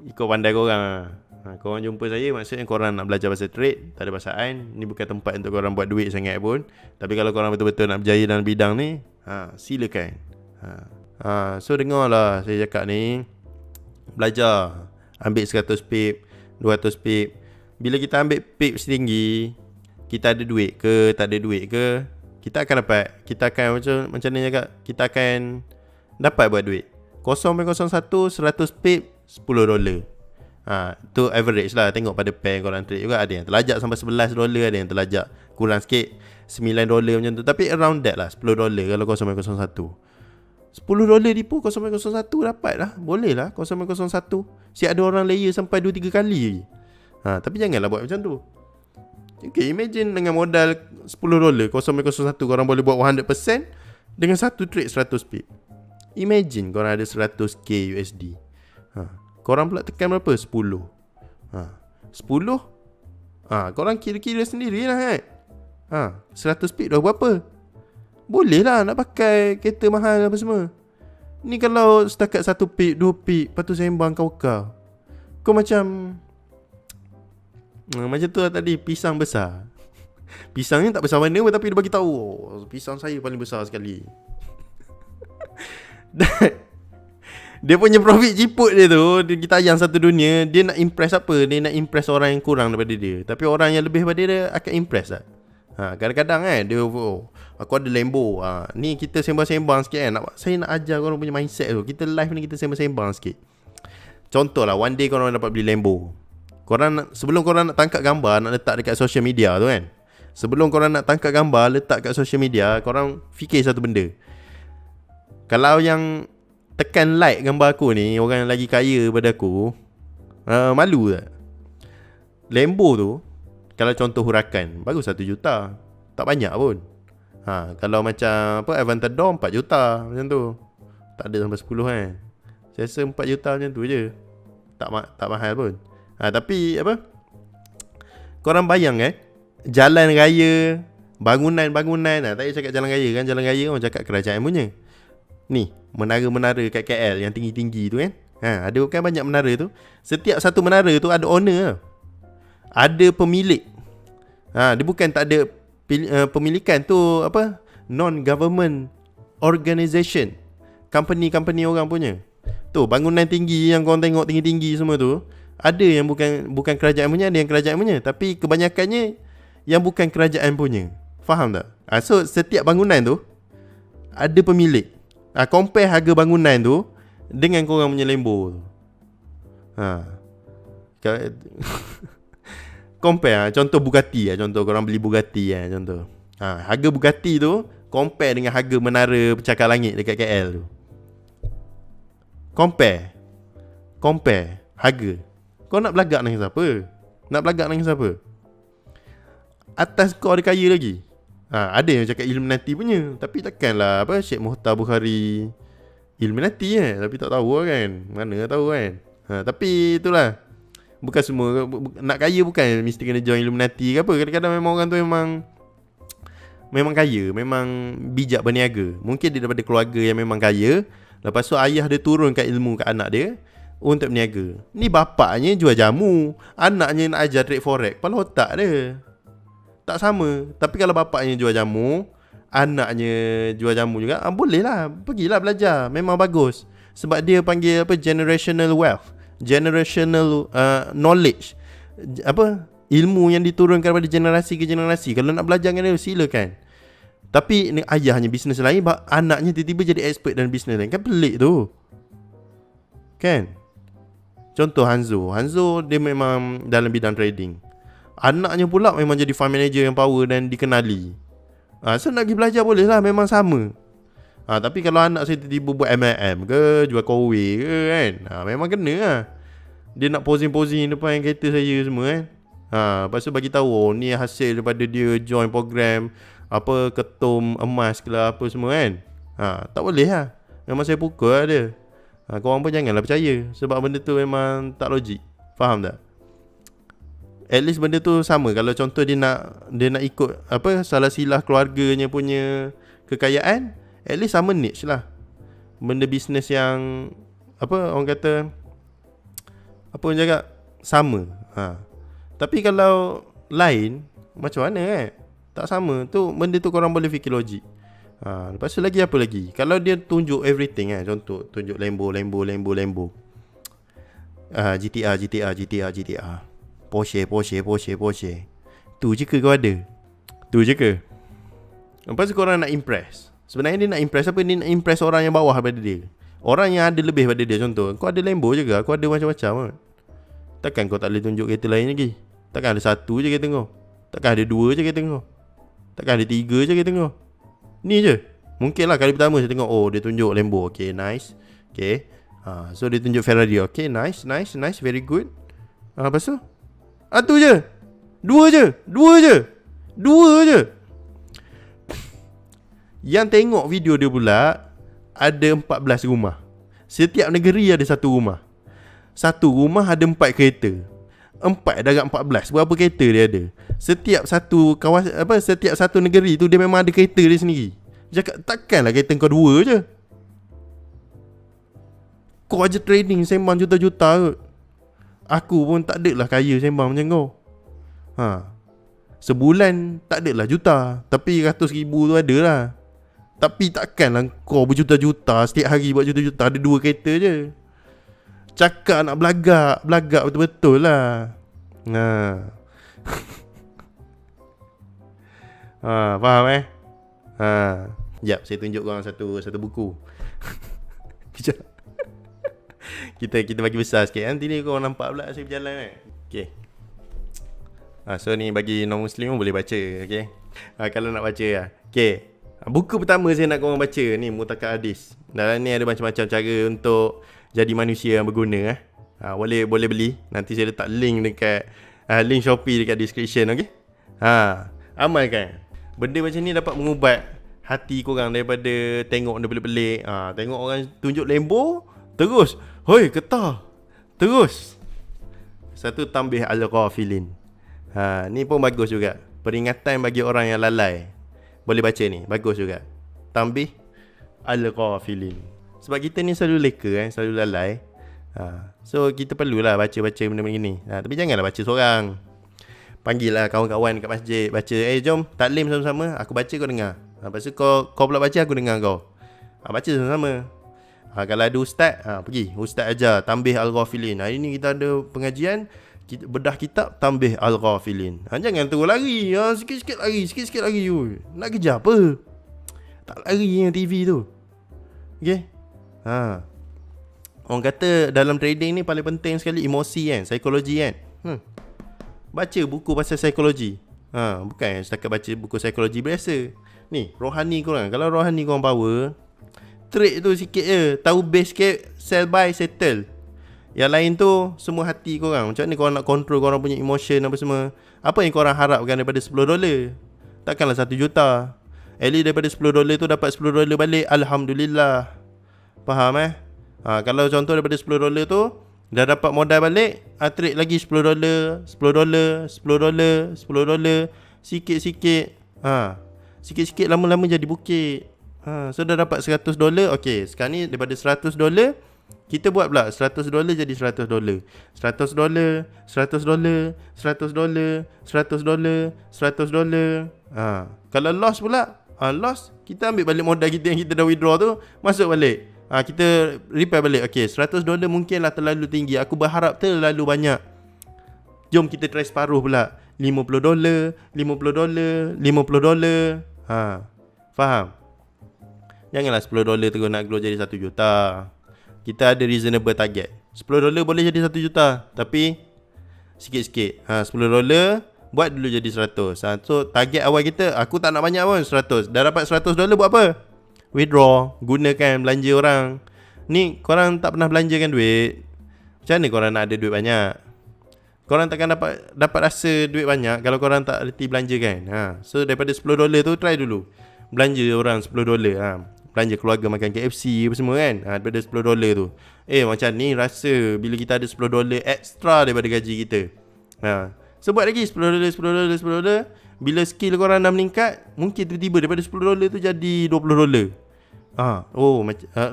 Ikut pandai korang. Korang jumpa saya, maksudnya korang nak belajar pasal trade, tak ada pasal ain. Ni bukan tempat untuk korang buat duit sangat pun. Tapi kalau korang betul-betul nak berjaya dalam bidang ni, silakan. So dengarlah saya cakap ni. Belajar. Ambil 100 pip, 200 pip. Bila kita ambil pip setinggi, kita ada duit ke, tak ada duit ke, kita akan dapat. Kita akan macam ni cakap, kita akan dapat buat duit. 0.01 100 pip $10. Tu average lah. Tengok pada pair korang trade juga. Ada yang terlajak sampai $11, ada yang terlajak kurang sikit $9 macam tu. Tapi around that lah, $10 kalau 0.01. $10 tipu 0.01 dapat lah. Boleh lah 0.01. Si ada orang layer sampai 2-3 kali. Tapi janganlah buat macam tu. Okay, imagine dengan modal $10, 0.01 korang boleh buat 100% dengan satu trade 100 pip. Imagine korang ada 100k USD. Korang pula tekan berapa? 10. 10. Korang kira-kira sendirilah kan. 100 pip dah berapa? Boleh lah nak pakai kereta mahal apa semua. Ni kalau setakat 1 pip, 2 pip, lepas tu sembang kau macam macam tu lah tadi, pisang besar. Pisangnya tak besar mana pun, tapi dia bagi tahu, pisang saya paling besar sekali. Dia punya profit ciput dia tu, dia tayang satu dunia. Dia nak impress apa? Dia nak impress orang yang kurang daripada dia. Tapi orang yang lebih daripada dia akan impress tak? Kadang-kadang kan dia aku ada Lambo. Ni kita sembang-sembang sikit kan. Saya nak ajar korang punya mindset tu. Kita live ni kita sembang-sembang sikit. Contoh lah, one day korang dapat beli Lambo. Sebelum korang nak tangkap gambar, nak letak dekat social media tu kan. Sebelum korang nak tangkap gambar, letak kat social media, korang fikir satu benda. Kalau yang tekan like gambar aku ni orang yang lagi kaya daripada aku, malu tak? Lambo tu kalau contoh hurakan baru 1 juta, tak banyak pun. Kalau macam apa Aventador 4 juta macam tu, tak ada sampai 10 kan. Saya rasa 4 juta macam tu je, tak mahal pun. Tapi apa, korang bayang jalan raya, bangunan, tak payah cakap jalan raya kan. Jalan raya orang cakap kerajaan punya. Ni menara-menara kat KL yang tinggi-tinggi tu kan. Ada kan banyak menara tu. Setiap satu menara tu ada owner, ada pemilik. Dia bukan tak ada pemilikan tu apa, non-government organisation, company orang punya. Tu bangunan tinggi yang korang tengok tinggi-tinggi semua tu, ada yang bukan kerajaan punya, ada yang kerajaan punya. Tapi kebanyakannya yang bukan kerajaan punya. Faham tak? So setiap bangunan tu ada pemilik. Compare harga bangunan tu dengan korang punya Lambo tu. Compare contoh Bugatti contoh korang beli Bugatti contoh. Harga Bugatti tu compare dengan harga menara pencakar langit dekat KL tu. Compare harga. Kau nak belagak dengan siapa? Atas kau ada kaya lagi. Ada yang cakap Illuminati punya, tapi takkanlah apa Syekh Muhtar Bukhari Illuminati tapi tak tahu kan. Mana tahu kan. Tapi itulah, bukan semua nak kaya bukan mesti kena join Illuminati ke apa. Kadang-kadang memang orang tu memang kaya, memang bijak berniaga. Mungkin dia daripada keluarga yang memang kaya, lepas tu ayah dia turunkan ilmu kat anak dia untuk berniaga. Ni bapaknya jual jamu, anaknya nak ajar trade forex. Kepala otak dia tak sama. Tapi kalau bapaknya jual jamu, anaknya jual jamu juga, boleh lah, pergilah belajar. Memang bagus. Sebab dia panggil apa, generational wealth, generational knowledge, apa, ilmu yang diturunkan daripada generasi ke generasi. Kalau nak belajar dengan dia, silakan. Tapi ni ayahnya bisnes lain, anaknya tiba-tiba jadi expert dalam bisnes lain. Kan pelik tu kan. Contoh Hanzo dia memang dalam bidang trading. Anaknya pula memang jadi fund manager yang power dan dikenali. So nak pergi belajar boleh lah, memang sama. Tapi kalau anak saya tiba-tiba buat MLM ke, jual kowe ke kan, memang kena lah. Dia nak posing-posing depan kereta saya semua kan. Lepas tu bagi tahu, ni hasil daripada dia join program apa, ketum emas ke lah apa semua kan. Tak boleh lah. Memang saya pukul lah dia. Korang pun janganlah percaya, sebab benda tu memang tak logik. Faham tak? At least benda tu sama. Kalau contoh dia nak ikut apa, salah silah keluarganya punya kekayaan, at least sama niche lah. Benda bisnes yang apa orang kata, apa orang cakap, sama. Tapi kalau lain, macam mana tak sama. Tu benda tu korang boleh fikir logik. Lepas tu lagi apa lagi? Kalau dia tunjuk everything contoh tunjuk Lambo, GTA, Porsche. Tu je ke kau ada? Tu je ke? Lepas tu korang nak impress. Sebenarnya dia nak impress apa? Dia nak impress orang yang bawah daripada dia, orang yang ada lebih daripada dia. Contoh, kau ada Lambo je ke? Aku ada macam-macam. Takkan kau tak boleh tunjuk kereta lain lagi? Takkan ada satu je kereta kau? Takkan ada dua je kereta kau? Takkan ada tiga je kereta kau? Ni je. Mungkin lah kali pertama saya tengok, oh dia tunjuk Lambo, okay, nice. Okay, so dia tunjuk Ferrari, okay, nice, very good. Lepas tu tu je. Dua je. Yang tengok video dia pula ada 14 rumah. Setiap negeri ada satu rumah. Satu rumah ada 4 kereta. 4 darab 14, berapa kereta dia ada? Setiap satu kawasan setiap satu negeri tu dia memang ada kereta dia sendiri. Cakap takkanlah kereta kau 2 je. Kau aja trading sembang juta-juta kot. Aku pun tak adalah kaya sembang macam kau. Sebulan tak adalah juta, tapi 100,000 tu ada lah. Tapi takkanlah kau berjuta-juta, setiap hari buat juta-juta, ada 2 kereta je. Cakap nak belagak betul-betul lah. Faham Sekejap, saya tunjuk korang satu buku. Kejap. Kita bagi besar sikit. Nanti ni korang nampak pula saya berjalan Okay. So ni bagi non-Muslim boleh baca. Okay. Kalau nak baca lah. Okay. Buku pertama saya nak korang baca ni Mutakat Hadis. Dalam ni ada macam-macam cara untuk jadi manusia yang berguna. Boleh beli. Nanti saya letak link dekat link Shopee dekat description. Okay. Amalkan. Benda macam ni dapat mengubat hati korang daripada tengok benda pelik-pelik. Tengok orang tunjuk lembo, terus hoi getah. Terus satu tambih al-ghafilin. Ni pun bagus juga. Peringatan bagi orang yang lalai. Boleh baca ni, bagus juga. Tambih al-ghafilin. Sebab kita ni selalu leka selalu lalai. So kita perlulah baca-baca benda-benda ni. Tapi janganlah baca seorang. Panggil lah kawan-kawan kat masjid, baca, jom taklim sama-sama, aku baca kau dengar. Lepas tu kau pula baca, aku dengar kau. Baca sama-sama. Kalau ada ustaz, pergi ustaz ajar tambih al-ghafilin. Hari ni kita ada pengajian bedah kitab tambih al-ghafilin. Jangan terus lari. Sikit-sikit lari. Nak kejar apa? Tak lari yang TV tu. Okay. Orang kata dalam trading ni paling penting sekali emosi psikologi Baca buku pasal psikologi. Bukan setakat baca buku psikologi biasa. Ni rohani korang. Kalau rohani korang power, trade tu sikit je. Tahu base cap, sell buy, settle. Yang lain tu semua hati korang. Macam mana korang nak control korang punya emotion apa semua. Apa yang korang harapkan daripada $10? Takkanlah 1 juta. At least daripada $10 tu dapat $10 balik, Alhamdulillah. Faham kalau contoh daripada $10 tu dah dapat modal balik, trade lagi $10, $10, sikit-sikit. Sikit-sikit lama-lama jadi bukit. So dah dapat $100. Okay, sekarang ni daripada $100 kita buat pula $100 jadi $100, $100, $100, $100, $100, $100. Kalau loss pula, loss, kita ambil balik modal kita yang kita dah withdraw tu, masuk balik. Kita repair balik. Okay, $100 mungkinlah terlalu tinggi. Aku berharap terlalu banyak. Jom kita try separuh pula. $50, $50, $50. Faham? Janganlah $10 terus nak grow jadi 1 juta. Kita ada reasonable target. $10 boleh jadi 1 juta, tapi sikit-sikit. $10 buat dulu jadi 100. So target awal kita, aku tak nak banyak pun, 100. Dah dapat $100 buat apa? Withdraw, gunakan belanja orang. Ni korang tak pernah belanjakan duit. Macam mana korang nak ada duit banyak? Korang takkan dapat rasa duit banyak kalau korang tak reti belanjakan. So daripada $10 tu try dulu belanja orang $10. Belanja keluarga makan KFC apa semua kan. Daripada $10 tu. Macam ni rasa bila kita ada $10 extra daripada gaji kita. So buat lagi $10. Bila skill korang dah meningkat, mungkin tiba-tiba daripada $10 tu jadi $20.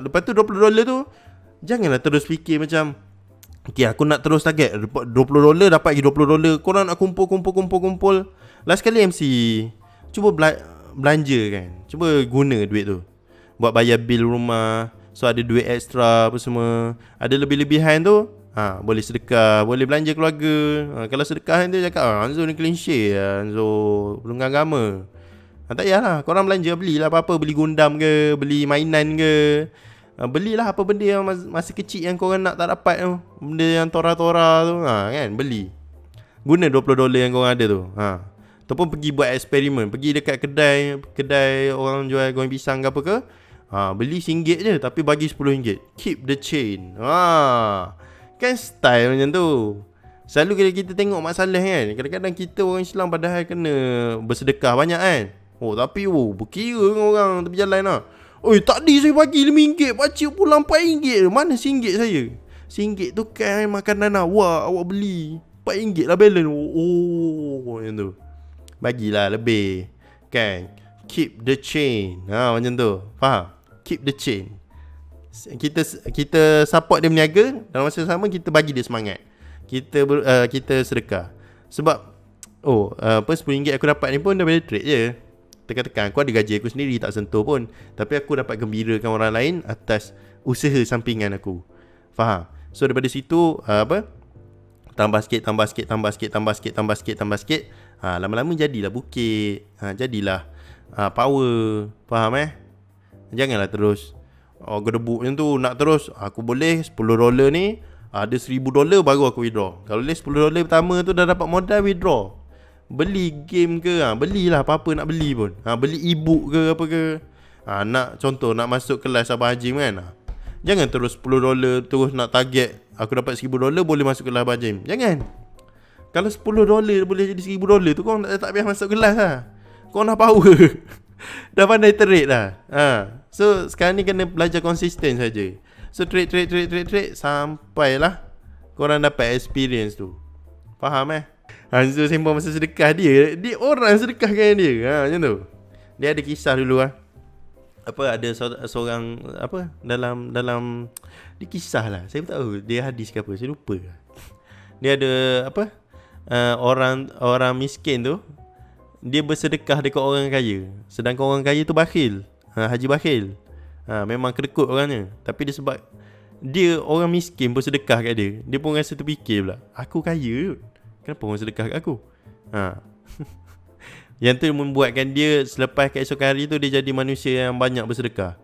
Lepas tu $20 tu janganlah terus fikir macam, okay, aku nak terus target $20 dapat lagi $20. Korang nak kumpul. Last kali MC cuba belanja kan. Cuba guna duit tu buat bayar bil rumah. So ada duit extra apa semua. Ada lebih-lebihan tu, boleh sedekah, boleh belanja keluarga. Kalau sedekah dia cakap, Hanzo ni clean share, Hanzo pelanggan agama. Tak payahlah, korang belanja, belilah apa-apa. Beli gundam ke, beli mainan ke. Belilah apa benda yang masa kecil yang korang nak tak dapat tu. Benda yang tora-tora tu, kan, beli. Guna $20 yang korang ada tu. Ataupun pergi buat eksperimen. Pergi dekat kedai orang jual goreng pisang ke apa ke. Beli RM1 je tapi bagi RM10. Keep the chain. Kan style macam tu. Selalu kalau kita tengok masalah kan, kadang-kadang kita orang Islam padahal kena bersedekah banyak kan. Tapi berkira dengan orang tepi jalan lah. Tadi saya bagi RM5, pakcik pulang RM4. Mana RM1 saya? RM1 tu kan makanan awak beli. RM4 lah balance. Macam tu. Bagilah lebih. Kan? Keep the chain. Macam tu. Faham? Keep the chain. Kita support dia berniaga, dalam masa sama kita bagi dia semangat. Kita sedekah. Sebab RM10 aku dapat ni pun daripada trade je. Tekan-tekan aku ada gaji aku sendiri, tak sentuh pun. Tapi aku dapat gembirakan orang lain atas usaha sampingan aku. Faham? So daripada situ tambah sikit. Lama-lama jadilah bukit. Jadilah power. Faham Janganlah terus gedebuk macam tu. Nak terus aku boleh $10 ni, ada $1,000 baru aku withdraw. Kalau boleh $10 pertama tu dah dapat modal, withdraw. Beli game ke, belilah apa-apa nak beli pun. Beli e-book ke apa ke. Nak contoh nak masuk kelas Abang Hajim kan. Jangan terus $10 terus nak target aku dapat $1,000 boleh masuk kelas Abang Hajim. Jangan. Kalau $10 boleh jadi $1,000 tu, kau tak payah masuk kelas lah. Kau dah power. Dah pandai trade dah. So sekarang ni kena belajar konsisten saja. So trade sampailah korang dapat experience tu. Faham So sembang masa sedekah dia orang sedekahkan dia. Macam tu. Dia ada kisah dulu ada seorang dalam dia kisah lah. Saya tak tahu dia hadis ke apa, saya lupa. Dia ada orang miskin tu, dia bersedekah dekat orang kaya. Sedangkan orang kaya tu bakhil. Haji bakhil. Memang kedekut orangnya. Tapi dia sebab dia orang miskin bersedekah kat dia, dia pun rasa terfikir pula, aku kaya, kenapa orang sedekah kat aku? Yang tu membuatkan dia selepas keesokan hari tu dia jadi manusia yang banyak bersedekah.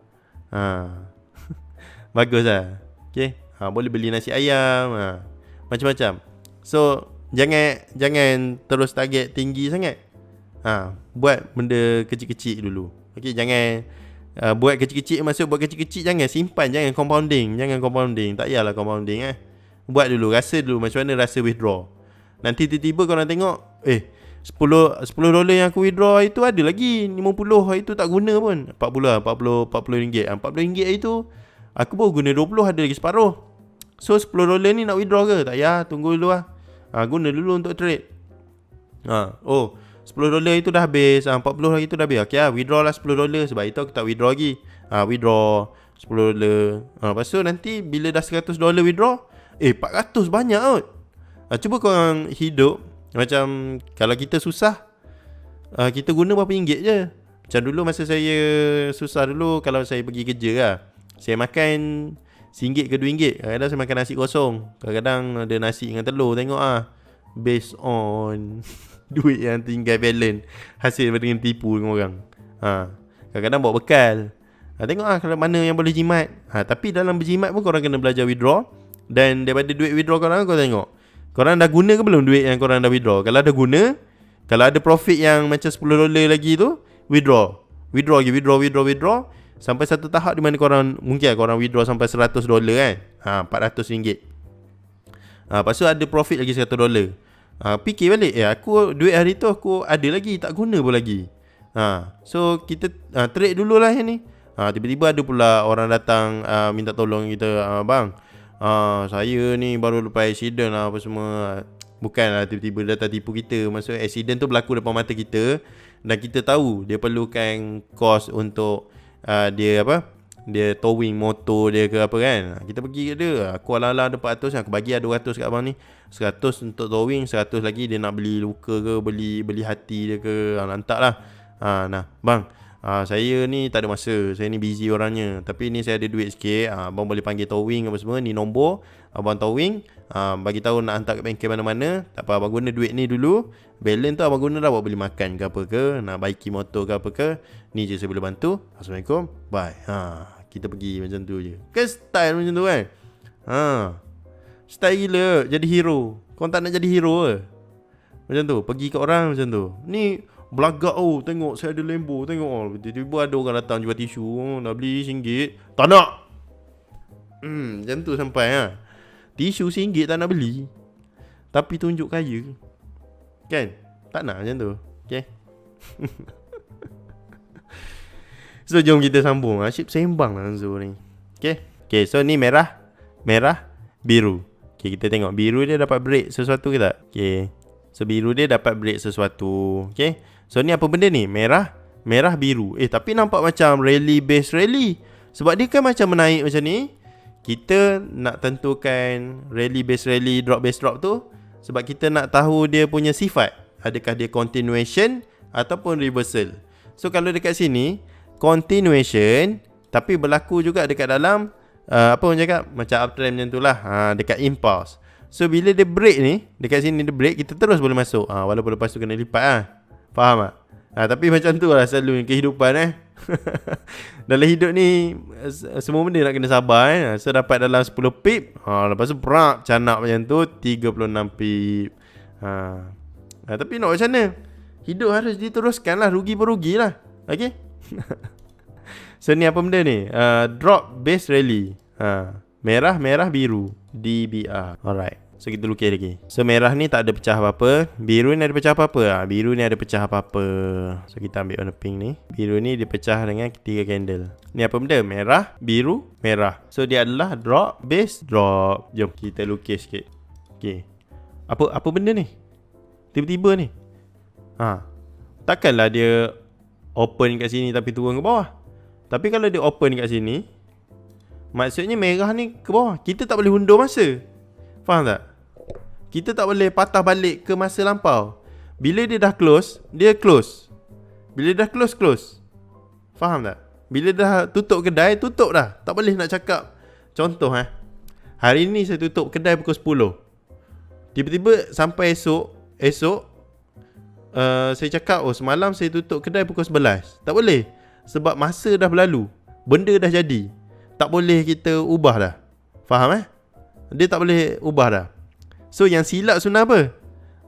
Bagus lah. Okay. Boleh beli nasi ayam, macam-macam. So jangan terus target tinggi sangat. Buat benda kecil-kecil dulu. Okay, jangan buat kecil-kecil. Maksud buat kecil-kecil, jangan simpan, jangan compounding. Tak payahlah compounding. Buat dulu, rasa dulu macam mana rasa withdraw. Nanti tiba-tiba korang tengok $10 yang aku withdraw itu ada lagi 50 itu tak guna pun. 40 ringgit. 40 ringgit itu aku baru guna 20, ada lagi separuh. So $10 ni nak withdraw ke? Tak payah, tunggu dulu guna dulu untuk trade. $10 itu dah habis, 40 lagi tu dah habis. Okay withdraw lah $10. Sebab itu aku tak withdraw lagi. Withdraw $10. Lepas tu nanti bila dah $100 withdraw, 400 banyak kot. Cuba korang hidup macam kalau kita susah, kita guna berapa ringgit je. Macam dulu masa saya susah dulu, kalau saya pergi kerja lah, saya makan RM1 ke RM2. Kadang-kadang saya makan nasi kosong, kadang-kadang ada nasi dengan telur. Tengok based on duit yang tinggal balance, hasil dengan tipu dengan orang. Kadang-kadang bawa bekal. Tengok kalau mana yang boleh jimat. Tapi dalam berjimat pun korang kena belajar withdraw. Dan daripada duit withdraw korang tengok, korang dah guna ke belum duit yang korang dah withdraw. Kalau ada guna, kalau ada profit yang macam $10 lagi tu, withdraw lagi, sampai satu tahap di mana korang mungkin korang withdraw sampai $100 kan. RM400. Lepas tu ada profit lagi $100. Fikir balik, aku duit hari tu aku ada lagi, tak guna pun lagi. So kita trade dululah yang ni. Tiba-tiba ada pula orang datang minta tolong kita, bang, saya ni baru lepas accident lah apa semua. Bukanlah tiba-tiba datang tipu kita. Maksud accident tu berlaku depan mata kita, dan kita tahu dia perlukan kos untuk dia towing motor dia ke apa kan. Kita pergi ke dia, aku ala-ala ada 400, aku bagi ada 200 kat abang ni. 100 untuk towing, 100 lagi dia nak beli luka ke, beli hati dia ke, lantak lah. Bang, saya ni tak ada masa, saya ni busy orangnya, tapi ni saya ada duit sikit, abang boleh panggil towing apa semua, ni nombor abang towing, bagi tahu nak hantar ke bengkel mana-mana. Tak apa, abang guna duit ni dulu, balance tu abang guna dah buat beli makan ke apa ke, nak baiki motor ke apa ke. Ni je saya boleh bantu. Assalamualaikum, bye. Kita pergi macam tu je. Kan style macam tu kan. Style gila, jadi hero. Kau tak nak jadi hero ke? Macam tu, pergi ke orang macam tu. Ni belagak, tengok saya ada Lambo, tengok. Tiba-tiba ada orang datang jual tisu, nak beli RM1. Tak nak. Macam tu sampai tisu RM1 tak nak beli. tapi tunjuk kaya. Kan? Tak nak macam tu. Okay. So jom kita sambung. Asyik sembang lah Zul ni. Okay, so ni merah, biru. Okay, kita tengok biru dia dapat break sesuatu ke tak? Okay, so biru dia dapat break sesuatu. Okay, so ni apa benda ni? Merah, biru. Tapi nampak macam rally base rally. Sebab dia kan macam menaik macam ni. Kita nak tentukan rally base rally, drop base drop tu sebab kita nak tahu dia punya sifat. Adakah dia continuation ataupun reversal. So kalau dekat sini continuation tapi berlaku juga dekat dalam apa orang cakap macam uptrend macam tu lah, dekat impulse. So bila dia break ni, dekat sini dia break, kita terus boleh masuk, walaupun lepas tu kena lipat faham tak? Tapi macam tu lah selalu kehidupan dalam hidup ni semua benda nak kena sabar So dapat dalam 10 pip, lepas tu berak canak macam tu 36 pip. Tapi nak macam mana? Hidup harus diteruskan lah, rugi pun rugi lah. Okay. So ni apa benda ni? Drop base rally. Merah, biru, DBR. Alright. So kita lukis lagi. So merah ni tak ada pecah apa-apa. Biru ni ada pecah apa-apa? Biru ni ada pecah apa-apa. So kita ambil warna pink ni. Biru ni dia pecah dengan 3 candle. Ni apa benda? Merah, biru, merah. So dia adalah drop, base, drop. Jom kita lukis sikit. Okay. Apa benda ni? Tiba-tiba ni. Takkanlah dia open kat sini tapi turun ke bawah. Tapi kalau dia open kat sini, maksudnya merah ni ke bawah. Kita tak boleh hundur masa. Faham tak? Kita tak boleh patah balik ke masa lampau. Bila dia dah close, dia close. Bila dah close. Faham tak? Bila dah tutup kedai, tutup dah. Tak boleh nak cakap. Contoh hari ni saya tutup kedai pukul 10. Tiba-tiba sampai esok saya cakap semalam saya tutup kedai pukul 11. Tak boleh. Sebab masa dah berlalu. Benda dah jadi. Tak boleh kita ubah dah. Faham Dia tak boleh ubah dah. So yang silap sebenarnya apa?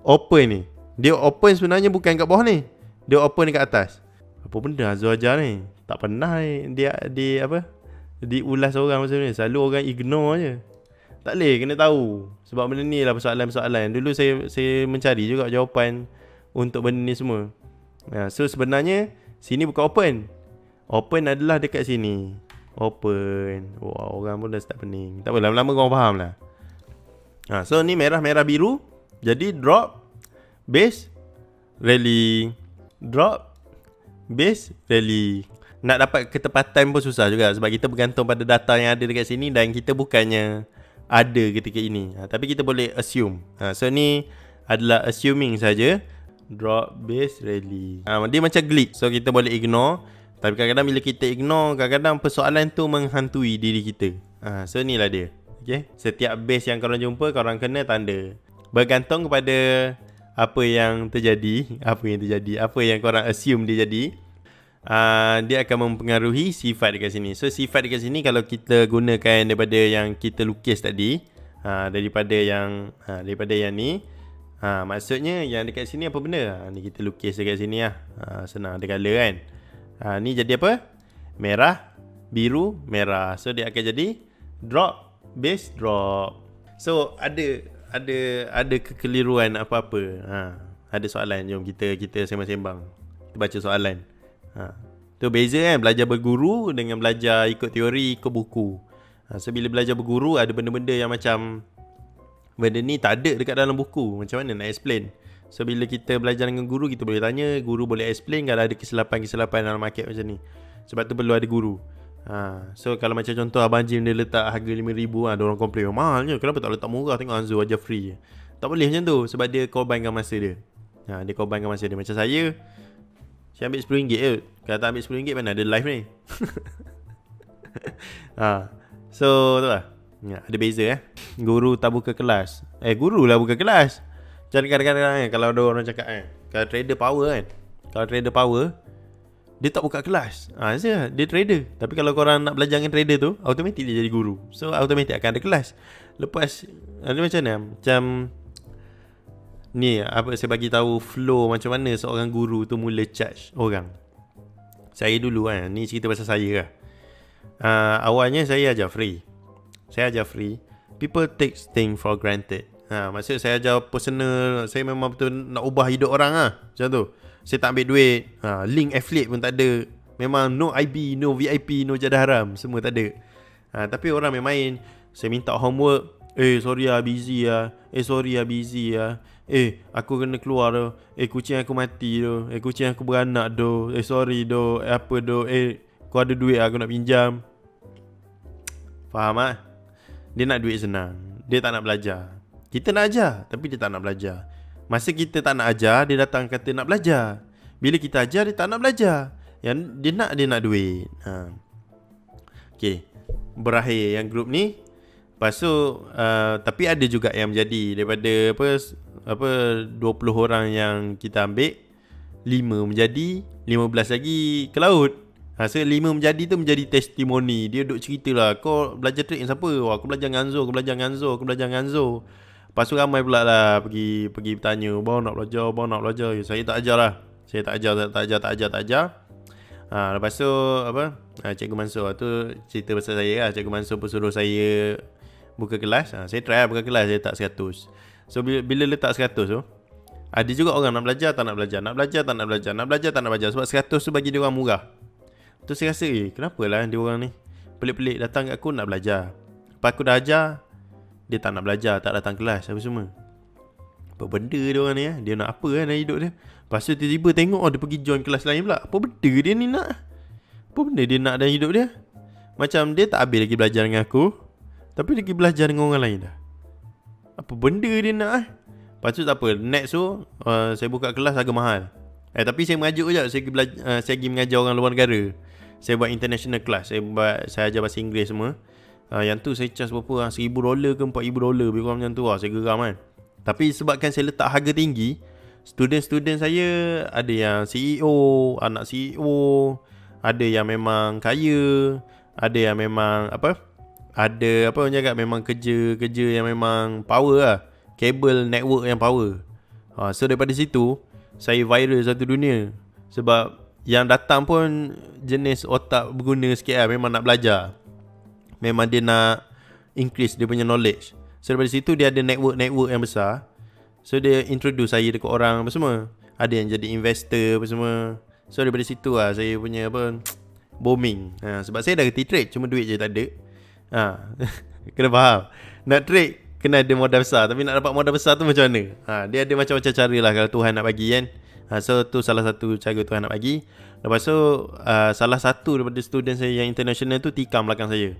Open ni. Dia open sebenarnya bukan kat bawah ni. Dia open dekat atas. Apa benda Azul ajar ni? Tak pernah dia diulas orang macam ni. Selalu orang ignore je. Tak boleh, kena tahu. Sebab benda ni lah persoalan-persoalan. Dulu saya mencari juga jawapan untuk benda ni semua. So sebenarnya sini bukan open. Open adalah dekat sini. Open. Orang pun dah start pening. Tak apa, lama-lama korang faham lah. So ni merah, biru. Jadi drop, base, rally. Drop, base, rally. Nak dapat ketepatan pun susah juga. Sebab kita bergantung pada data yang ada dekat sini. Dan kita bukannya ada ketika ini. Tapi kita boleh assume. So ni adalah assuming saja. Drop, base, rally. Dia macam glitch. So kita boleh ignore. Tapi kadang-kadang bila kita ignore, kadang-kadang persoalan tu menghantui diri kita. So ni lah dia. Okay? Setiap base yang korang jumpa, korang kena tanda. Bergantung kepada apa yang terjadi. Apa yang korang assume dia jadi. Dia akan mempengaruhi sifat dekat sini. So sifat dekat sini kalau kita gunakan daripada yang kita lukis tadi, daripada yang ni, maksudnya yang dekat sini apa benda? Ni kita lukis dekat sini lah. Senang ada colour kan. Ni jadi apa? Merah, biru, merah. So dia akan jadi drop, base, drop. So ada kekeliruan apa-apa. Ada soalan, jom kita sembang-sembang. Kita baca soalan. Tu beza kan belajar berguru dengan belajar ikut teori, ikut buku. So bila belajar berguru ada benda-benda yang macam benda ni tak ada dekat dalam buku. Macam mana nak explain? So bila kita belajar dengan guru, kita boleh tanya, guru boleh explain kalau ada kesilapan dalam market macam ni. Sebab tu perlu ada guru. So kalau macam contoh Abang Jim dia letak harga RM5,000, ada orang komplain, mahalnya, kenapa tak letak murah, tengok Anzu ajar free je. Tak boleh macam tu, sebab dia korbankan masa dia. Dia korbankan masa dia. Macam saya ambil RM10 je. Kalau tak ambil RM10 mana ada live ni. So tu lah. Ada beza Guru tak buka kelas. Guru lah buka kelas. Kadang-kadang kalau ada orang cakap kalau trader power kalau trader power dia tak buka kelas. Dia trader. Tapi kalau korang nak belajar dengan trader tu, automatik dia jadi guru. So automatik akan ada kelas. Lepas ada macam mana? Macam ni apa saya bagi tahu flow macam mana seorang guru tu mula charge orang. Saya dulu ni cerita pasal saya lah. Awalnya saya ajar free. People take things for granted. Maksud saya ajar personal. Saya memang betul nak ubah hidup orang lah. Macam tu. Saya tak ambil duit. Link affiliate pun tak ada. Memang no IB, no VIP, no jadah haram. Semua tak ada. Tapi orang main-main. Saya minta homework. Sorry lah, busy lah. Sorry lah, busy lah. Aku kena keluar tu. Kucing aku mati tu. Kucing aku beranak tu. Sorry tu. Apa tu. Kau ada duit aku nak pinjam. Faham lah? Dia nak duit senang. Dia tak nak belajar. Kita nak ajar, tapi dia tak nak belajar. Masa kita tak nak ajar, dia datang kata nak belajar. Bila kita ajar, dia tak nak belajar. Yang dia nak duit. Okay, berakhir yang grup ni. Lepas tu tapi ada juga yang menjadi. Daripada 20 orang yang kita ambil, 5 menjadi, 15 lagi ke laut. So 5 menjadi tu menjadi testimoni. Dia duk cerita lah, kau belajar trade dengan siapa? Aku belajar dengan Anzo, aku belajar dengan Anzo. Lepas tu ramai pula lah pergi bertanya, bang nak belajar. Saya tak ajar lah. Saya tak ajar. Lepas tu Cikgu Mansur tu cerita pasal saya lah. Cikgu Mansur pun suruh saya buka kelas. Saya try lah buka kelas. Saya tak 100. So bila letak 100 tu, ada juga orang nak belajar tak nak belajar, nak belajar tak nak belajar, nak belajar tak nak belajar. Sebab 100 tu bagi dia orang murah. Tu saya rasa kenapa lah dia orang ni pelik-pelik datang kat aku nak belajar. Lepas aku dah ajar, dia tak nak belajar, tak datang kelas apa semua. Apa benda dia orang ni Dia nak apa dalam hidup dia. Lepas tu tiba-tiba tengok dia pergi join kelas lain pula. Apa benda dia ni nak? Apa benda dia nak dalam hidup dia? Macam dia tak habis lagi belajar dengan aku, tapi lagi belajar dengan orang lain dah. Apa benda dia nak Lepas tu tak apa. Next tu saya buka kelas agak mahal. Tapi saya mengajuk je. Saya pergi mengajar orang luar negara. Saya buat international class. Saya ajar bahasa Inggeris semua. Yang tu saya charge berapa $1,000 ke $4,000 lebih kurang macam tu saya geram kan. Tapi sebabkan saya letak harga tinggi, student saya ada yang CEO, anak CEO, ada yang memang kaya, ada yang memang ada orang cakap memang kerja yang memang power lah. Kabel network yang power. So daripada situ saya viral satu dunia. Sebab yang datang pun jenis otak berguna sikit lah. Memang nak belajar. Memang dia nak increase dia punya knowledge. So daripada situ dia ada network yang besar. So dia introduce saya dekat orang apa semua. Ada yang jadi investor apa semua. So daripada situ lah saya punya booming. Sebab saya dah reti trade, cuma duit je tak ada. Kena faham. Nak trade kena ada modal besar. Tapi nak dapat modal besar tu macam mana? Dia ada macam-macam cara lah kalau Tuhan nak bagi kan. So tu salah satu cara Tuhan nak bagi. Lepas tu salah satu daripada student saya yang international tu tikam belakang saya.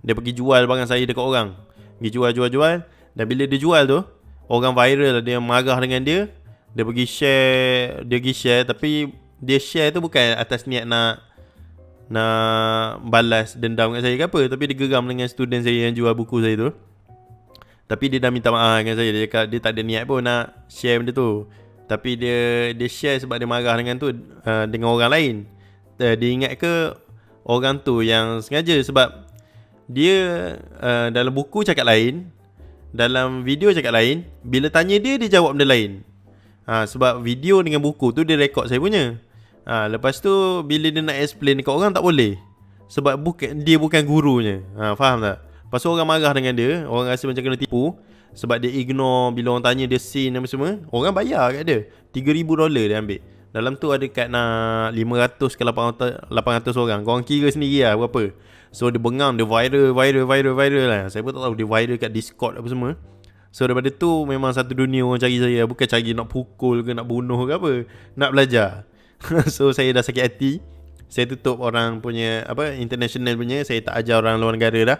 Dia pergi jual barang saya dekat orang. Pergi jual. Dan bila dia jual tu, orang viral, dia marah dengan dia. Dia pergi share. Tapi dia share tu bukan atas niat nak balas dendam kat saya ke apa. Tapi dia geram dengan student saya yang jual buku saya tu. Tapi dia dah minta maaf dengan saya. Dia cakap dia tak ada niat pun nak share benda tu. Tapi dia share sebab dia marah dengan tu dengan orang lain. Dia ingat ke orang tu yang sengaja. Sebab dia dalam buku cakap lain, dalam video cakap lain. Bila tanya dia jawab benda lain. Sebab video dengan buku tu dia rekod saya punya. Lepas tu bila dia nak explain dekat orang tak boleh. Sebab dia bukan gurunya. Faham tak? Lepas tu orang marah dengan dia. Orang rasa macam kena tipu. Sebab dia ignore bila orang tanya dia scene apa semua. Orang bayar kat dia $3,000 dia ambil. Dalam tu ada kat nak 500 ke 800 orang. Korang kira sendiri lah berapa. So dia bengang, dia viral lah. Saya pun tak tahu dia viral kat Discord apa semua. So daripada tu memang satu dunia orang cari saya. Bukan cari nak pukul ke nak bunuh ke apa. Nak belajar. So saya dah sakit hati. Saya tutup orang punya international punya. Saya tak ajar orang luar negara dah.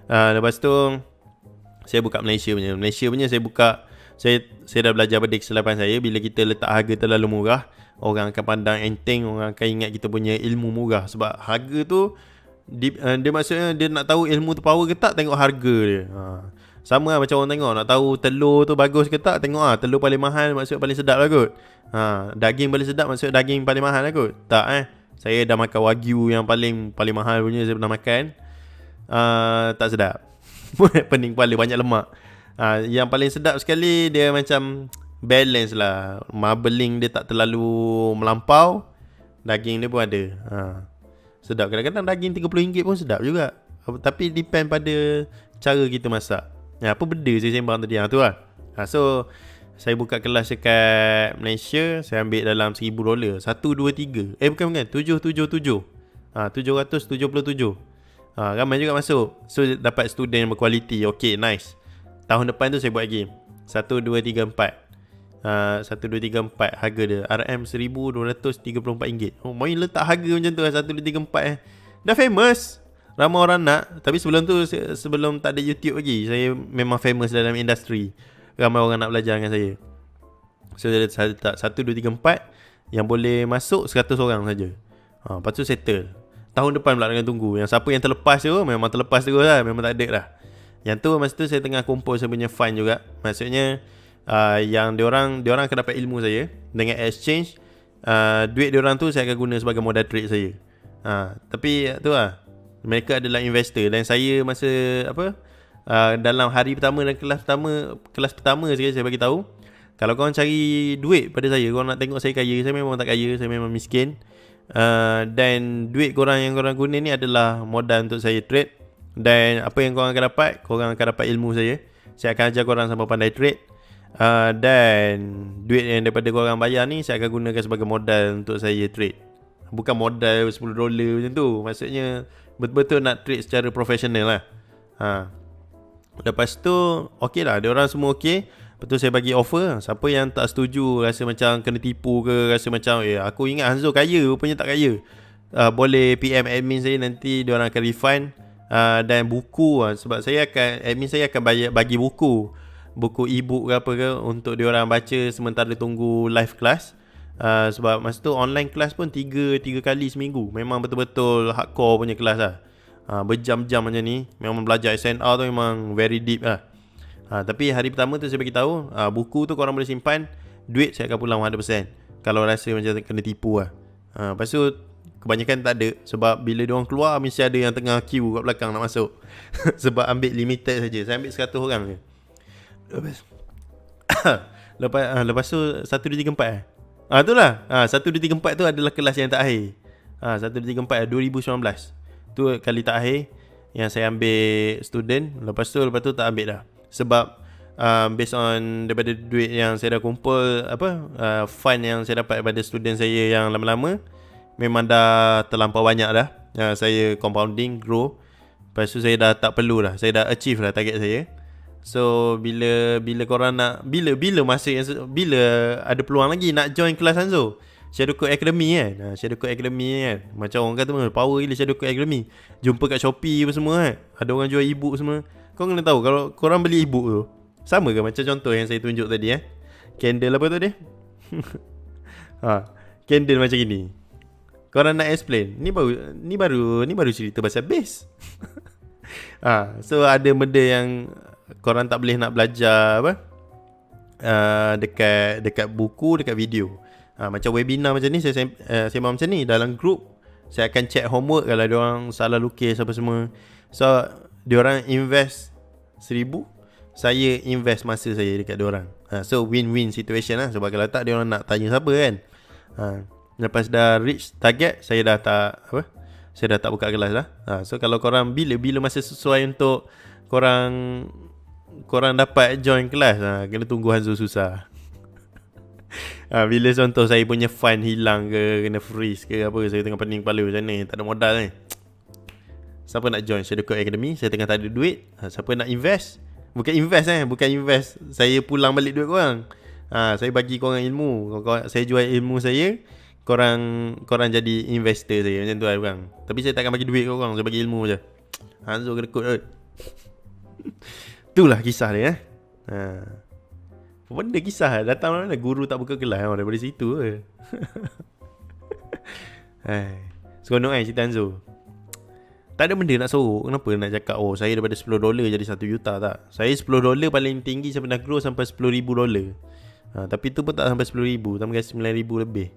Lepas tu saya buka Malaysia punya saya buka. Saya dah belajar pada kesilapan saya. Bila kita letak harga terlalu murah, orang akan pandang enteng. Orang akan ingat kita punya ilmu murah. Sebab harga tu dia maksudnya dia nak tahu ilmu tu power ke tak, tengok harga dia. Sama lah macam orang tengok nak tahu telur tu bagus ke tak, tengok telur paling mahal maksud paling sedap lah kot. Daging paling sedap maksud daging paling mahal lah kot. Tak saya dah makan wagyu yang paling mahal punya. Saya pernah makan. Tak sedap. Pening kepala, banyak lemak. Yang paling sedap sekali dia macam balance lah. Marbling dia tak terlalu melampau. Daging dia pun ada. Sedap. Kadang-kadang daging RM30 pun sedap juga. Tapi depend pada cara kita masak. Apa benda saya sembang tadi tu lah. So saya buka kelas dekat Malaysia, saya ambil dalam $1,000. 123. Bukan 777. 777. Ramai juga masuk. So dapat student yang berkualiti. Okay, nice. Tahun depan tu saya buat lagi 1, 2, 3, 4. 1, 2, 3, 4. Harga dia RM RM1,234. Main letak harga macam tu 1, 2, 3, 4 dah famous. Ramai orang nak. Tapi sebelum tu, sebelum tak ada YouTube lagi, saya memang famous dalam industri. Ramai orang nak belajar dengan saya. So saya letak 1, 2, 3, 4. Yang boleh masuk 100 orang saja. Lepas tu settle. Tahun depan pula dengan tunggu. Yang siapa yang terlepas tu, memang terlepas terus lah. Memang tak ada lah. Yang tu masa tu saya tengah kumpul saya punya fund juga. Maksudnya yang diorang akan dapat ilmu saya. Dengan exchange, duit diorang tu saya akan guna sebagai modal trade saya. Tapi tu lah, mereka adalah investor. Dan saya masa dalam hari pertama dan kelas pertama sekali saya bagi tahu, kalau korang cari duit pada saya, korang nak tengok saya kaya, saya memang tak kaya, saya memang miskin. Dan duit korang yang korang guna ni adalah modal untuk saya trade. Dan apa yang korang akan dapat, korang akan dapat ilmu saya. Saya akan ajar korang sampai pandai trade. Dan duit yang daripada korang bayar ni saya akan gunakan sebagai modal untuk saya trade. Bukan modal $10 macam tu. Maksudnya betul-betul nak trade secara profesional lah. Lepas tu okey lah, diorang semua okey. Betul saya bagi offer. Siapa yang tak setuju, rasa macam kena tipu ke, rasa macam aku ingat Hanzo kaya, rupanya tak kaya, boleh PM admin saya, nanti diorang akan refund. Dan buku, sebab admin saya akan bagi buku e-book ke apa ke untuk diorang baca sementara tunggu live class. Sebab masa tu online class pun 3 kali seminggu. Memang betul-betul hardcore punya kelas lah. Berjam-jam macam ni. Memang belajar SNR tu memang very deep lah. Tapi hari pertama tu saya bagi tahu, buku tu korang boleh simpan, duit saya akan pulang 100% kalau rasa macam kena tipu lah. Lepas tu kebanyakan tak ada. Sebab bila diorang keluar, mesti ada yang tengah queue kat belakang nak masuk. Sebab ambil limited saja. Saya ambil 100 orang je. Lepas tu 1, 2, 3, 4 itulah. 1, 2, 3, 4 tu adalah kelas yang tak akhir. 1, 2, 3, 4 2019. Tu kali tak akhir yang saya ambil student. Lepas tu tak ambil dah. Sebab based on daripada duit yang saya dah kumpul, fund yang saya dapat daripada student saya yang lama-lama, memang dah terlampau banyak dah. Saya compounding, grow. Lepas tu saya dah tak perlu dah. Saya dah achieve lah target saya. So bila korang nak, bila masa yang, bila ada peluang lagi nak join kelas Hanzo, Shadow Code Academy kan. Shadow Code Academy kan, macam orang kata power gila Shadow Code Academy. Jumpa kat Shopee apa semua kan. Ada orang jual e-book semua. Kau kena tahu, kalau korang beli e-book tu, sama ke macam contoh yang saya tunjuk tadi candle apa tu dia? Candle macam gini. Korang nak explain, ni baru cerita pasal base. So ada benda yang korang tak boleh nak belajar dekat buku, dekat video. Macam webinar macam ni, saya sembang macam ni dalam group. Saya akan check homework kalau diorang salah lukis apa semua. So diorang invest 1,000, saya invest masa saya dekat diorang. So win-win situation lah. Sebab kalau tak, diorang nak tanya siapa kan. Lepas dah reach target, saya dah tak buka kelas lah. So kalau korang bila masa sesuai untuk korang dapat join kelas, kena tunggu Hanzo susah. Bila contoh saya punya fund hilang ke, kena freeze ke apa, saya tengah pening kepala macam ni, tak ada modal ni. Siapa nak join Shadow Code Academy? Saya tengah tak ada duit. Siapa nak invest? Bukan invest, saya pulang balik duit korang. Saya bagi korang ilmu. Saya jual ilmu saya, korang jadi investor saya. Macam tu lah korang. Tapi saya takkan bagi duit korang, saya bagi ilmu je. Hanzo kena kod kot. Itulah kisah dia. Benda kisah datang mana guru tak buka kelas daripada situ ke. Seronok kan cerita Hanzo. Tak ada benda nak sorok. Kenapa nak cakap saya daripada $10 jadi $1 juta, tak. Saya $10 paling tinggi saya pernah grow sampai $10,000. Tapi tu pun tak sampai $10,000, tambah $9,000 lebih.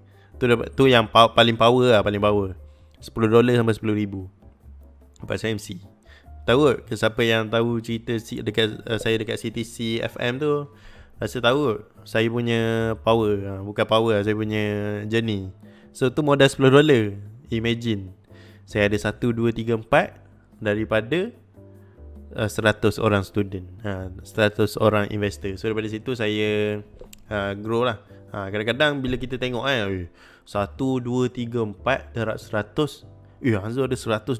Tu yang paling power lah, paling power. $10 sampai $10,000. Lepas saya MC. Tahu ke siapa yang tahu cerita saya dekat CTC FM tu, rasa tahu saya punya power. Bukan power, saya punya journey. So tu modal $10. Imagine saya ada 1, 2, 3, 4 daripada 100 orang student, 100 orang investor. So daripada situ saya grow lah. Kadang-kadang bila kita tengok 1, 2, 3, 4 darab 100, Hanzo ada 123,000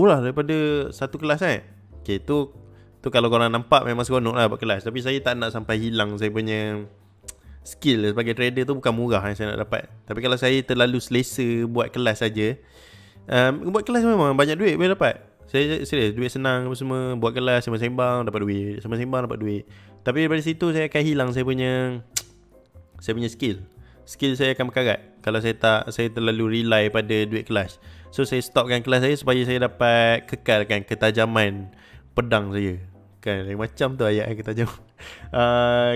lah daripada satu kelas Okay, tu kalau korang nampak memang seronok lah buat kelas. Tapi saya tak nak sampai hilang saya punya skill sebagai trader tu. Bukan murah yang saya nak dapat. Tapi kalau saya terlalu selesa buat kelas saja, buat kelas memang banyak duit boleh dapat. Saya serius, duit senang apa semua. Buat kelas sembang-sembang dapat duit, sembang-sembang dapat duit. Tapi daripada situ saya akan hilang saya punya skill. Skill saya akan berkarat kalau saya terlalu rely pada duit kelas. So saya stopkan kelas saya supaya saya dapat kekalkan ketajaman pedang saya. Kan macam tu ayat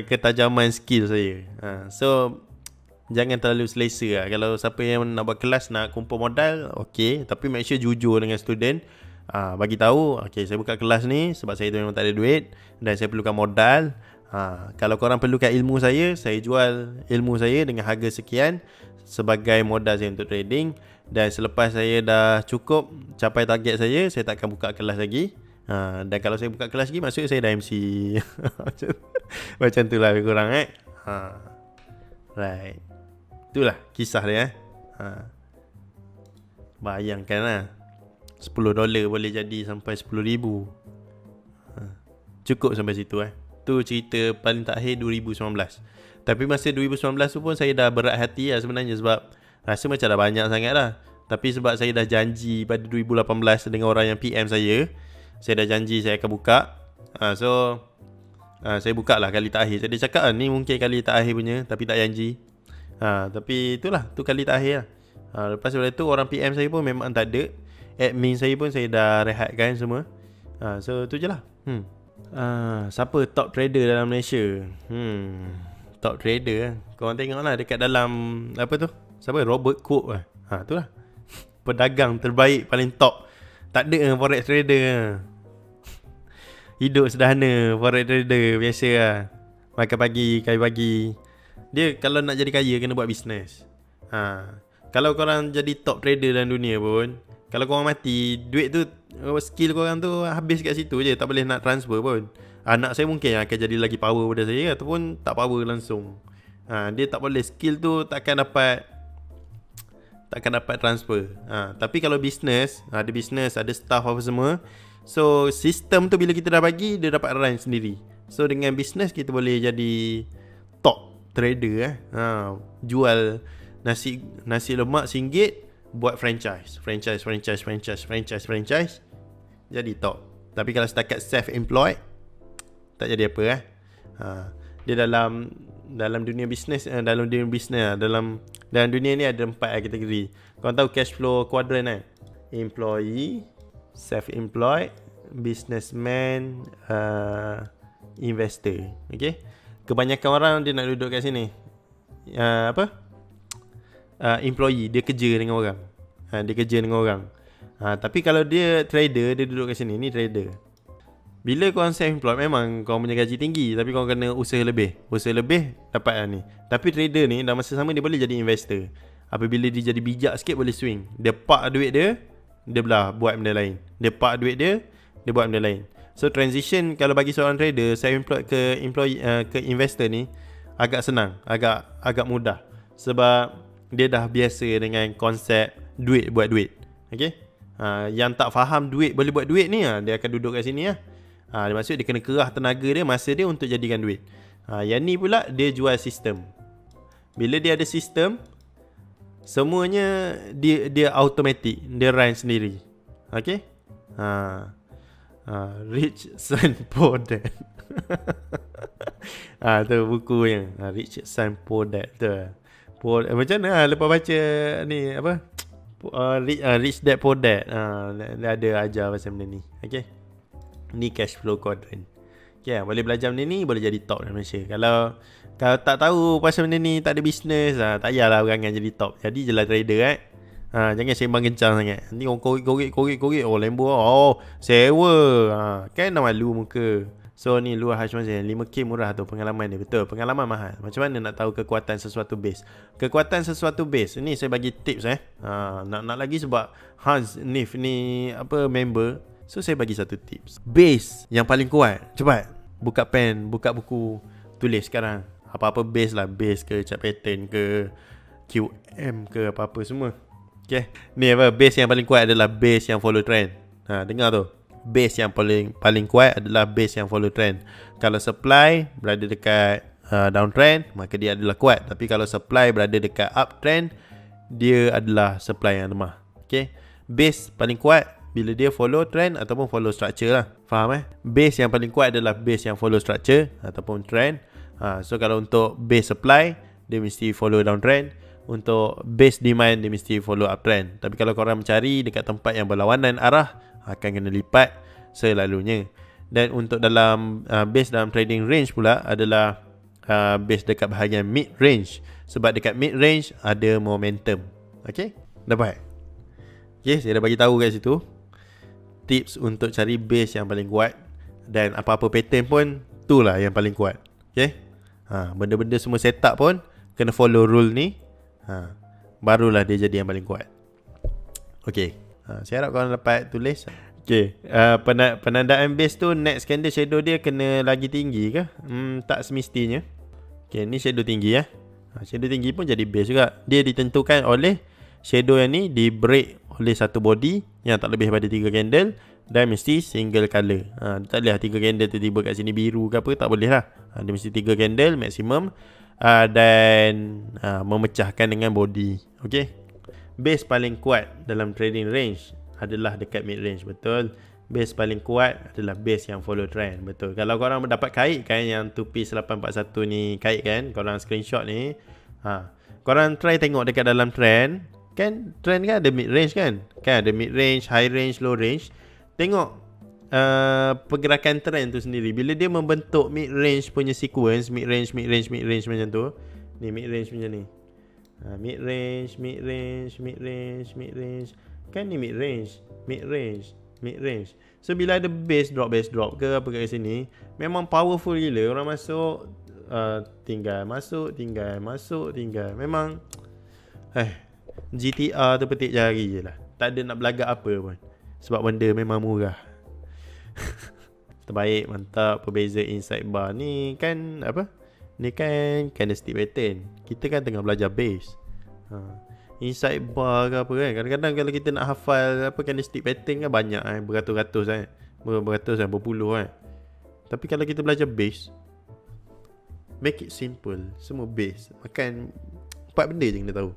ketajaman skill saya. So jangan terlalu selesa lah. Kalau siapa yang nak buat kelas, nak kumpul modal, okay, tapi make sure jujur dengan student. Bagi tahu, okay, saya buka kelas ni sebab saya tu memang tak ada duit dan saya perlukan modal. Kalau korang perlukan ilmu saya jual ilmu saya dengan harga sekian sebagai modal saya untuk trading. Dan selepas saya dah cukup capai target saya tak akan buka kelas lagi. Dan kalau saya buka kelas lagi, maksudnya saya dah MC. Macam tu lah lebih kurang Right. Itulah kisah dia Bayangkan lah, $10 boleh jadi sampai 10,000. Cukup sampai situ Tu cerita paling terakhir 2019. Tapi masa 2019 tu pun saya dah berat hati lah sebenarnya, sebab rasa macam dah banyak sangat lah. Tapi sebab saya dah janji pada 2018 dengan orang yang PM saya dah janji saya akan buka. Saya buka lah kali terakhir. Saya dah cakap ni mungkin kali terakhir punya, tapi tak janji. Tapi itulah, tu kali terakhir lah. Lepas daripada tu orang PM saya pun memang tak ada. Admin saya pun saya dah rehatkan semua. So tu je lah. Siapa top trader dalam Malaysia? Top trader korang tengok lah dekat dalam apa tu, siapa? Robert Cook tu lah. Pedagang terbaik paling top. Tak ada forex trader. Hidup sederhana forex trader biasa lah. Makan pagi, kaya pagi. Dia kalau nak jadi kaya kena buat bisnes. Kalau korang jadi top trader dalam dunia pun, kalau korang mati, duit tu, skill korang tu habis kat situ je. Tak boleh nak transfer pun. Anak saya mungkin akan jadi lagi power pada saya, ataupun tak power langsung. Dia tak boleh, skill tu takkan dapat transfer. Tapi kalau bisnes, ada bisnes, ada staff apa semua. So sistem tu bila kita dah bagi, dia dapat run sendiri. So dengan bisnes kita boleh jadi top trader. Jual nasi lemak RM1, buat franchise. Jadi top. Tapi kalau setakat self-employed, tak jadi apa. Dia dalam dunia bisnes, dalam dunia ni ada 4 kategori. Kau tahu cash flow quadrant employee, self-employed, businessman, investor. Okay. Kebanyakan orang dia nak duduk kat sini. Employee, dia kerja dengan orang. Tapi kalau dia trader, dia duduk kat sini. Ni trader. Bila korang self-employed, memang korang punya gaji tinggi, tapi korang kena usaha lebih dapat lah ni. Tapi trader ni dalam masa sama dia boleh jadi investor. Apabila dia jadi bijak sikit, boleh swing. Dia park duit dia belah buat benda lain. Dia park duit dia buat benda lain. So transition kalau bagi seorang trader self-employed ke employee, ke investor ni agak senang, agak mudah. Sebab dia dah biasa dengan konsep duit buat duit. Okay. Yang tak faham duit boleh buat duit ni, dia akan duduk kat sini . Dia maksud dia kena kerah tenaga dia, masa dia untuk jadikan duit. Yang ni pula dia jual sistem. Bila dia ada sistem, semuanya dia automatic, dia run sendiri. Okay. Rich Son Poor Dad. Tu bukunya, Rich Son Poor Dad tu. Macam mana lepas baca ni apa, Rich Dad Poor Dad, dia ada ajar pasal benda ni. Okay. Ni cash flow quadrant. Okay, boleh belajar benda ni, boleh jadi top dalam Malaysia. Kalau tak tahu pasal benda ni, tak ada bisnes, tak payahlah berangan jadi top. Jadi je lah trader. Jangan sembang kencang sangat. Nanti orang korek. Oh lembu, sewa. Kan dah malu muka. So ni luar Hashman Zain, 5K murah tu pengalaman dia. Betul, pengalaman mahal. Macam mana nak tahu kekuatan sesuatu base? Kekuatan sesuatu base ni saya bagi tips. Nak lagi sebab Hans Nif ni apa member, So saya bagi satu tips. Base yang paling kuat. Cepat buka pen, buka buku, tulis sekarang. Apa-apa base lah, base ke chart pattern ke QM ke apa-apa semua. Okay, ni apa, base yang paling kuat adalah base yang follow trend. Dengar tu. Base yang paling kuat adalah base yang follow trend. Kalau supply berada dekat downtrend, maka dia adalah kuat. Tapi kalau supply berada dekat uptrend, dia adalah supply yang lemah. Okay, base paling kuat bila dia follow trend ataupun follow structure lah. Faham Base yang paling kuat adalah base yang follow structure ataupun trend. So kalau untuk base supply, dia mesti follow downtrend. Untuk base demand, dia mesti follow uptrend. Tapi kalau korang mencari dekat tempat yang berlawanan arah, akan kena lipat selalunya. Dan untuk dalam base dalam trading range pula adalah base dekat bahagian mid range. Sebab dekat mid range ada momentum. Okay, dapat? Okay, saya dah bagi tahu kat situ tips untuk cari base yang paling kuat. Dan apa-apa pattern pun, tu lah yang paling kuat. Okay, benda-benda semua setup pun kena follow rule ni. Barulah dia jadi yang paling kuat. Okay, saya harap korang dapat tulis. Okay, penandaan base tu next candle shadow dia kena lagi tinggi ke? Tak semestinya. Okay, ni shadow tinggi shadow tinggi pun jadi base juga. Dia ditentukan oleh shadow yang ni di break oleh satu body yang tak lebih daripada 3 candle dan mesti single color. Tak boleh lah 3 candle tiba-tiba kat sini biru ke apa, tak boleh lah. Dia mesti 3 candle maksimum dan memecahkan dengan body. Okay, base paling kuat dalam trading range adalah dekat mid range. Betul. Base paling kuat adalah base yang follow trend. Betul. Kalau korang dapat kait kan yang 2 piece 841 ni, kait kan, korang screenshot ni, korang try tengok dekat dalam trend. Kan trend kan ada mid range kan ada mid range, high range, low range. Tengok pergerakan trend tu sendiri. Bila dia membentuk mid range punya sequence, mid range macam tu. Ni mid range macam ni. Mid range. Kan ni mid range. So bila ada base drop ke apa kat sini, memang powerful gila. Orang masuk, tinggal masuk. Memang GTR tu petik jari je lah. Tak ada nak belagak apa pun. Sebab benda memang murah. Terbaik, mantap. Perbeza inside bar ni kan apa? Ni kan candlestick pattern. Kita kan tengah belajar base. Inside bar ke apa kan. Kadang-kadang kalau kita nak hafal apa candlestick pattern kan banyak beratus-ratus kan. Beratus kan, berpuluh kan. Tapi kalau kita belajar base, make it simple. Semua base. Makan 4 benda je kena tahu.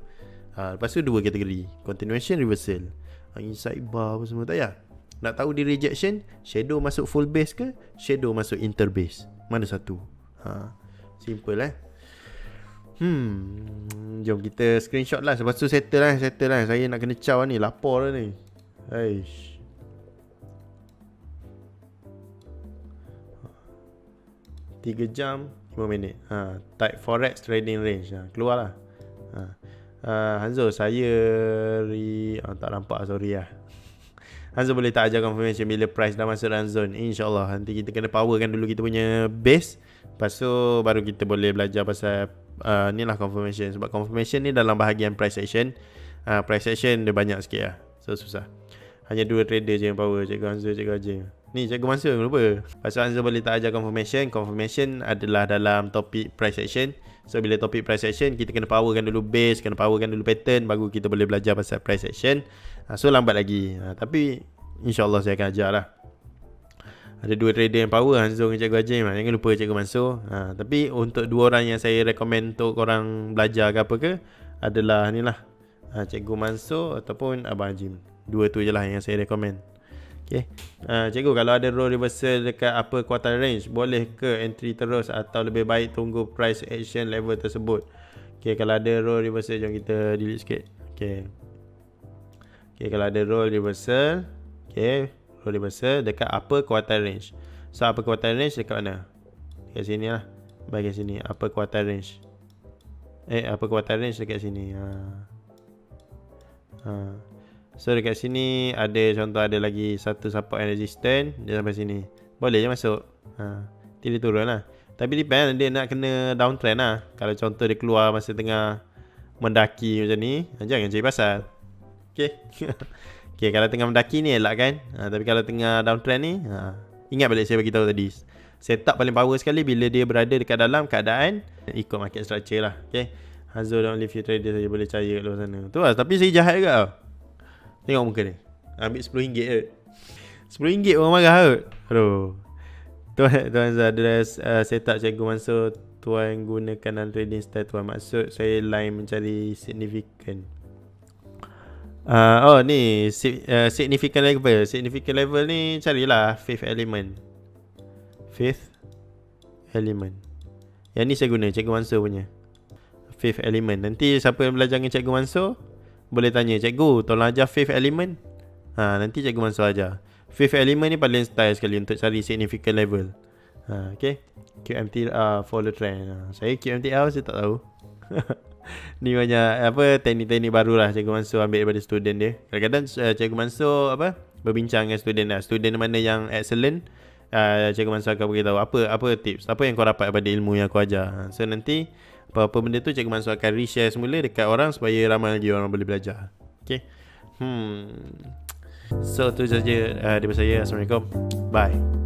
Lepas tu 2 kategori, continuation, reversal. Inside bar apa semua tak payah. Nak tahu di rejection, shadow masuk full base ke, shadow masuk interbase, mana satu? Simple Jom kita screenshot lah. Lepas tu settle lah. Saya nak kena caw ni, lapor lah ni. 3 jam 5 minit. Type forex trading range. Keluar lah. Hanzo, saya tak nampak, sorry lah. Hanzo boleh tak ajar confirmation bila price dah masuk dalam zone? InsyaAllah. Nanti kita kena powerkan dulu kita punya base. Lepas tu baru kita boleh belajar pasal ni lah confirmation. Sebab confirmation ni dalam bahagian price action. Price action dia banyak sikit lah. So susah. Hanya 2 trader je yang power. Cikgu Hanzo, Cikgu Ajay. Ni Cikgu Mansur lupa. Pasal Hanzo boleh tak ajar confirmation. Confirmation adalah dalam topik price action. So bila topik price action, kita kena powerkan dulu base, kena powerkan dulu pattern, baru kita boleh belajar pasal price action. So lambat lagi. Tapi insyaAllah saya akan ajar lah. Ada 2 trader yang power, Hanzo dengan Cikgu Ajay. Jangan lupa Cikgu Mansur. Tapi untuk 2 orang yang saya recommend untuk korang belajar ke apa ke, adalah ni lah, Cikgu Mansur ataupun Abang Jim. 2 tu je lah yang saya recommend. Okay. Cikgu, kalau ada roll reversal dekat upper quarter range, boleh ke entry terus atau lebih baik tunggu price action level tersebut? Okay, kalau ada roll reversal, jom kita delete sikit. Okay, kalau ada roll reversal, roll reversal dekat upper quarter range. So upper quarter range dekat mana? Dekat sini lah. Bahagian sini, upper quarter range. Upper quarter range dekat sini. So dekat sini ada contoh, ada lagi satu support and resistance. Dia sampai sini, boleh je masuk. Dia turun lah. Tapi depend, dia nak kena downtrend lah. Kalau contoh dia keluar masa tengah mendaki macam ni, jangan cari pasal. Okay. Okay, kalau tengah mendaki ni elak kan. Tapi kalau tengah downtrend ni, ingat balik saya bagi tahu tadi. Setup paling power sekali bila dia berada dekat dalam keadaan ikut market structure lah. Okay, Hazo don't leave you trader saja boleh percaya kat luar sana. Tu lah, tapi saya jahat juga tau. Tengok muka dia, ambil RM10 je. RM10 orang marah kot. Aduh. Tuan Zadra setup Cikgu Mansur. Tuan gunakan dalam trading style tuan. Maksud saya line mencari significant. Ni significant level. Significant level ni carilah fifth element. Yang ni saya guna Cikgu Mansur punya fifth element. Nanti siapa yang belajar dengan Cikgu Mansur boleh tanya, cikgu tolong ajar fifth element. Nanti Cikgu Mansur ajar. Fifth element ni paling style sekali untuk cari significant level. Okay, QMTR follow trend. Saya QMTR saya tak tahu. Ni banyak teknik-teknik baru lah Cikgu Mansur ambil daripada student dia. Kadang-kadang Cikgu Mansur berbincang dengan student lah. Student mana yang excellent, Cikgu Mansur akan beritahu apa tips, apa yang kau dapat daripada ilmu yang aku ajar. So nanti apa-apa benda tu Cikgu Mansur akan reshare semula dekat orang supaya ramai lagi orang boleh belajar. Okay. So tu saja daripada saya. Assalamualaikum. Bye.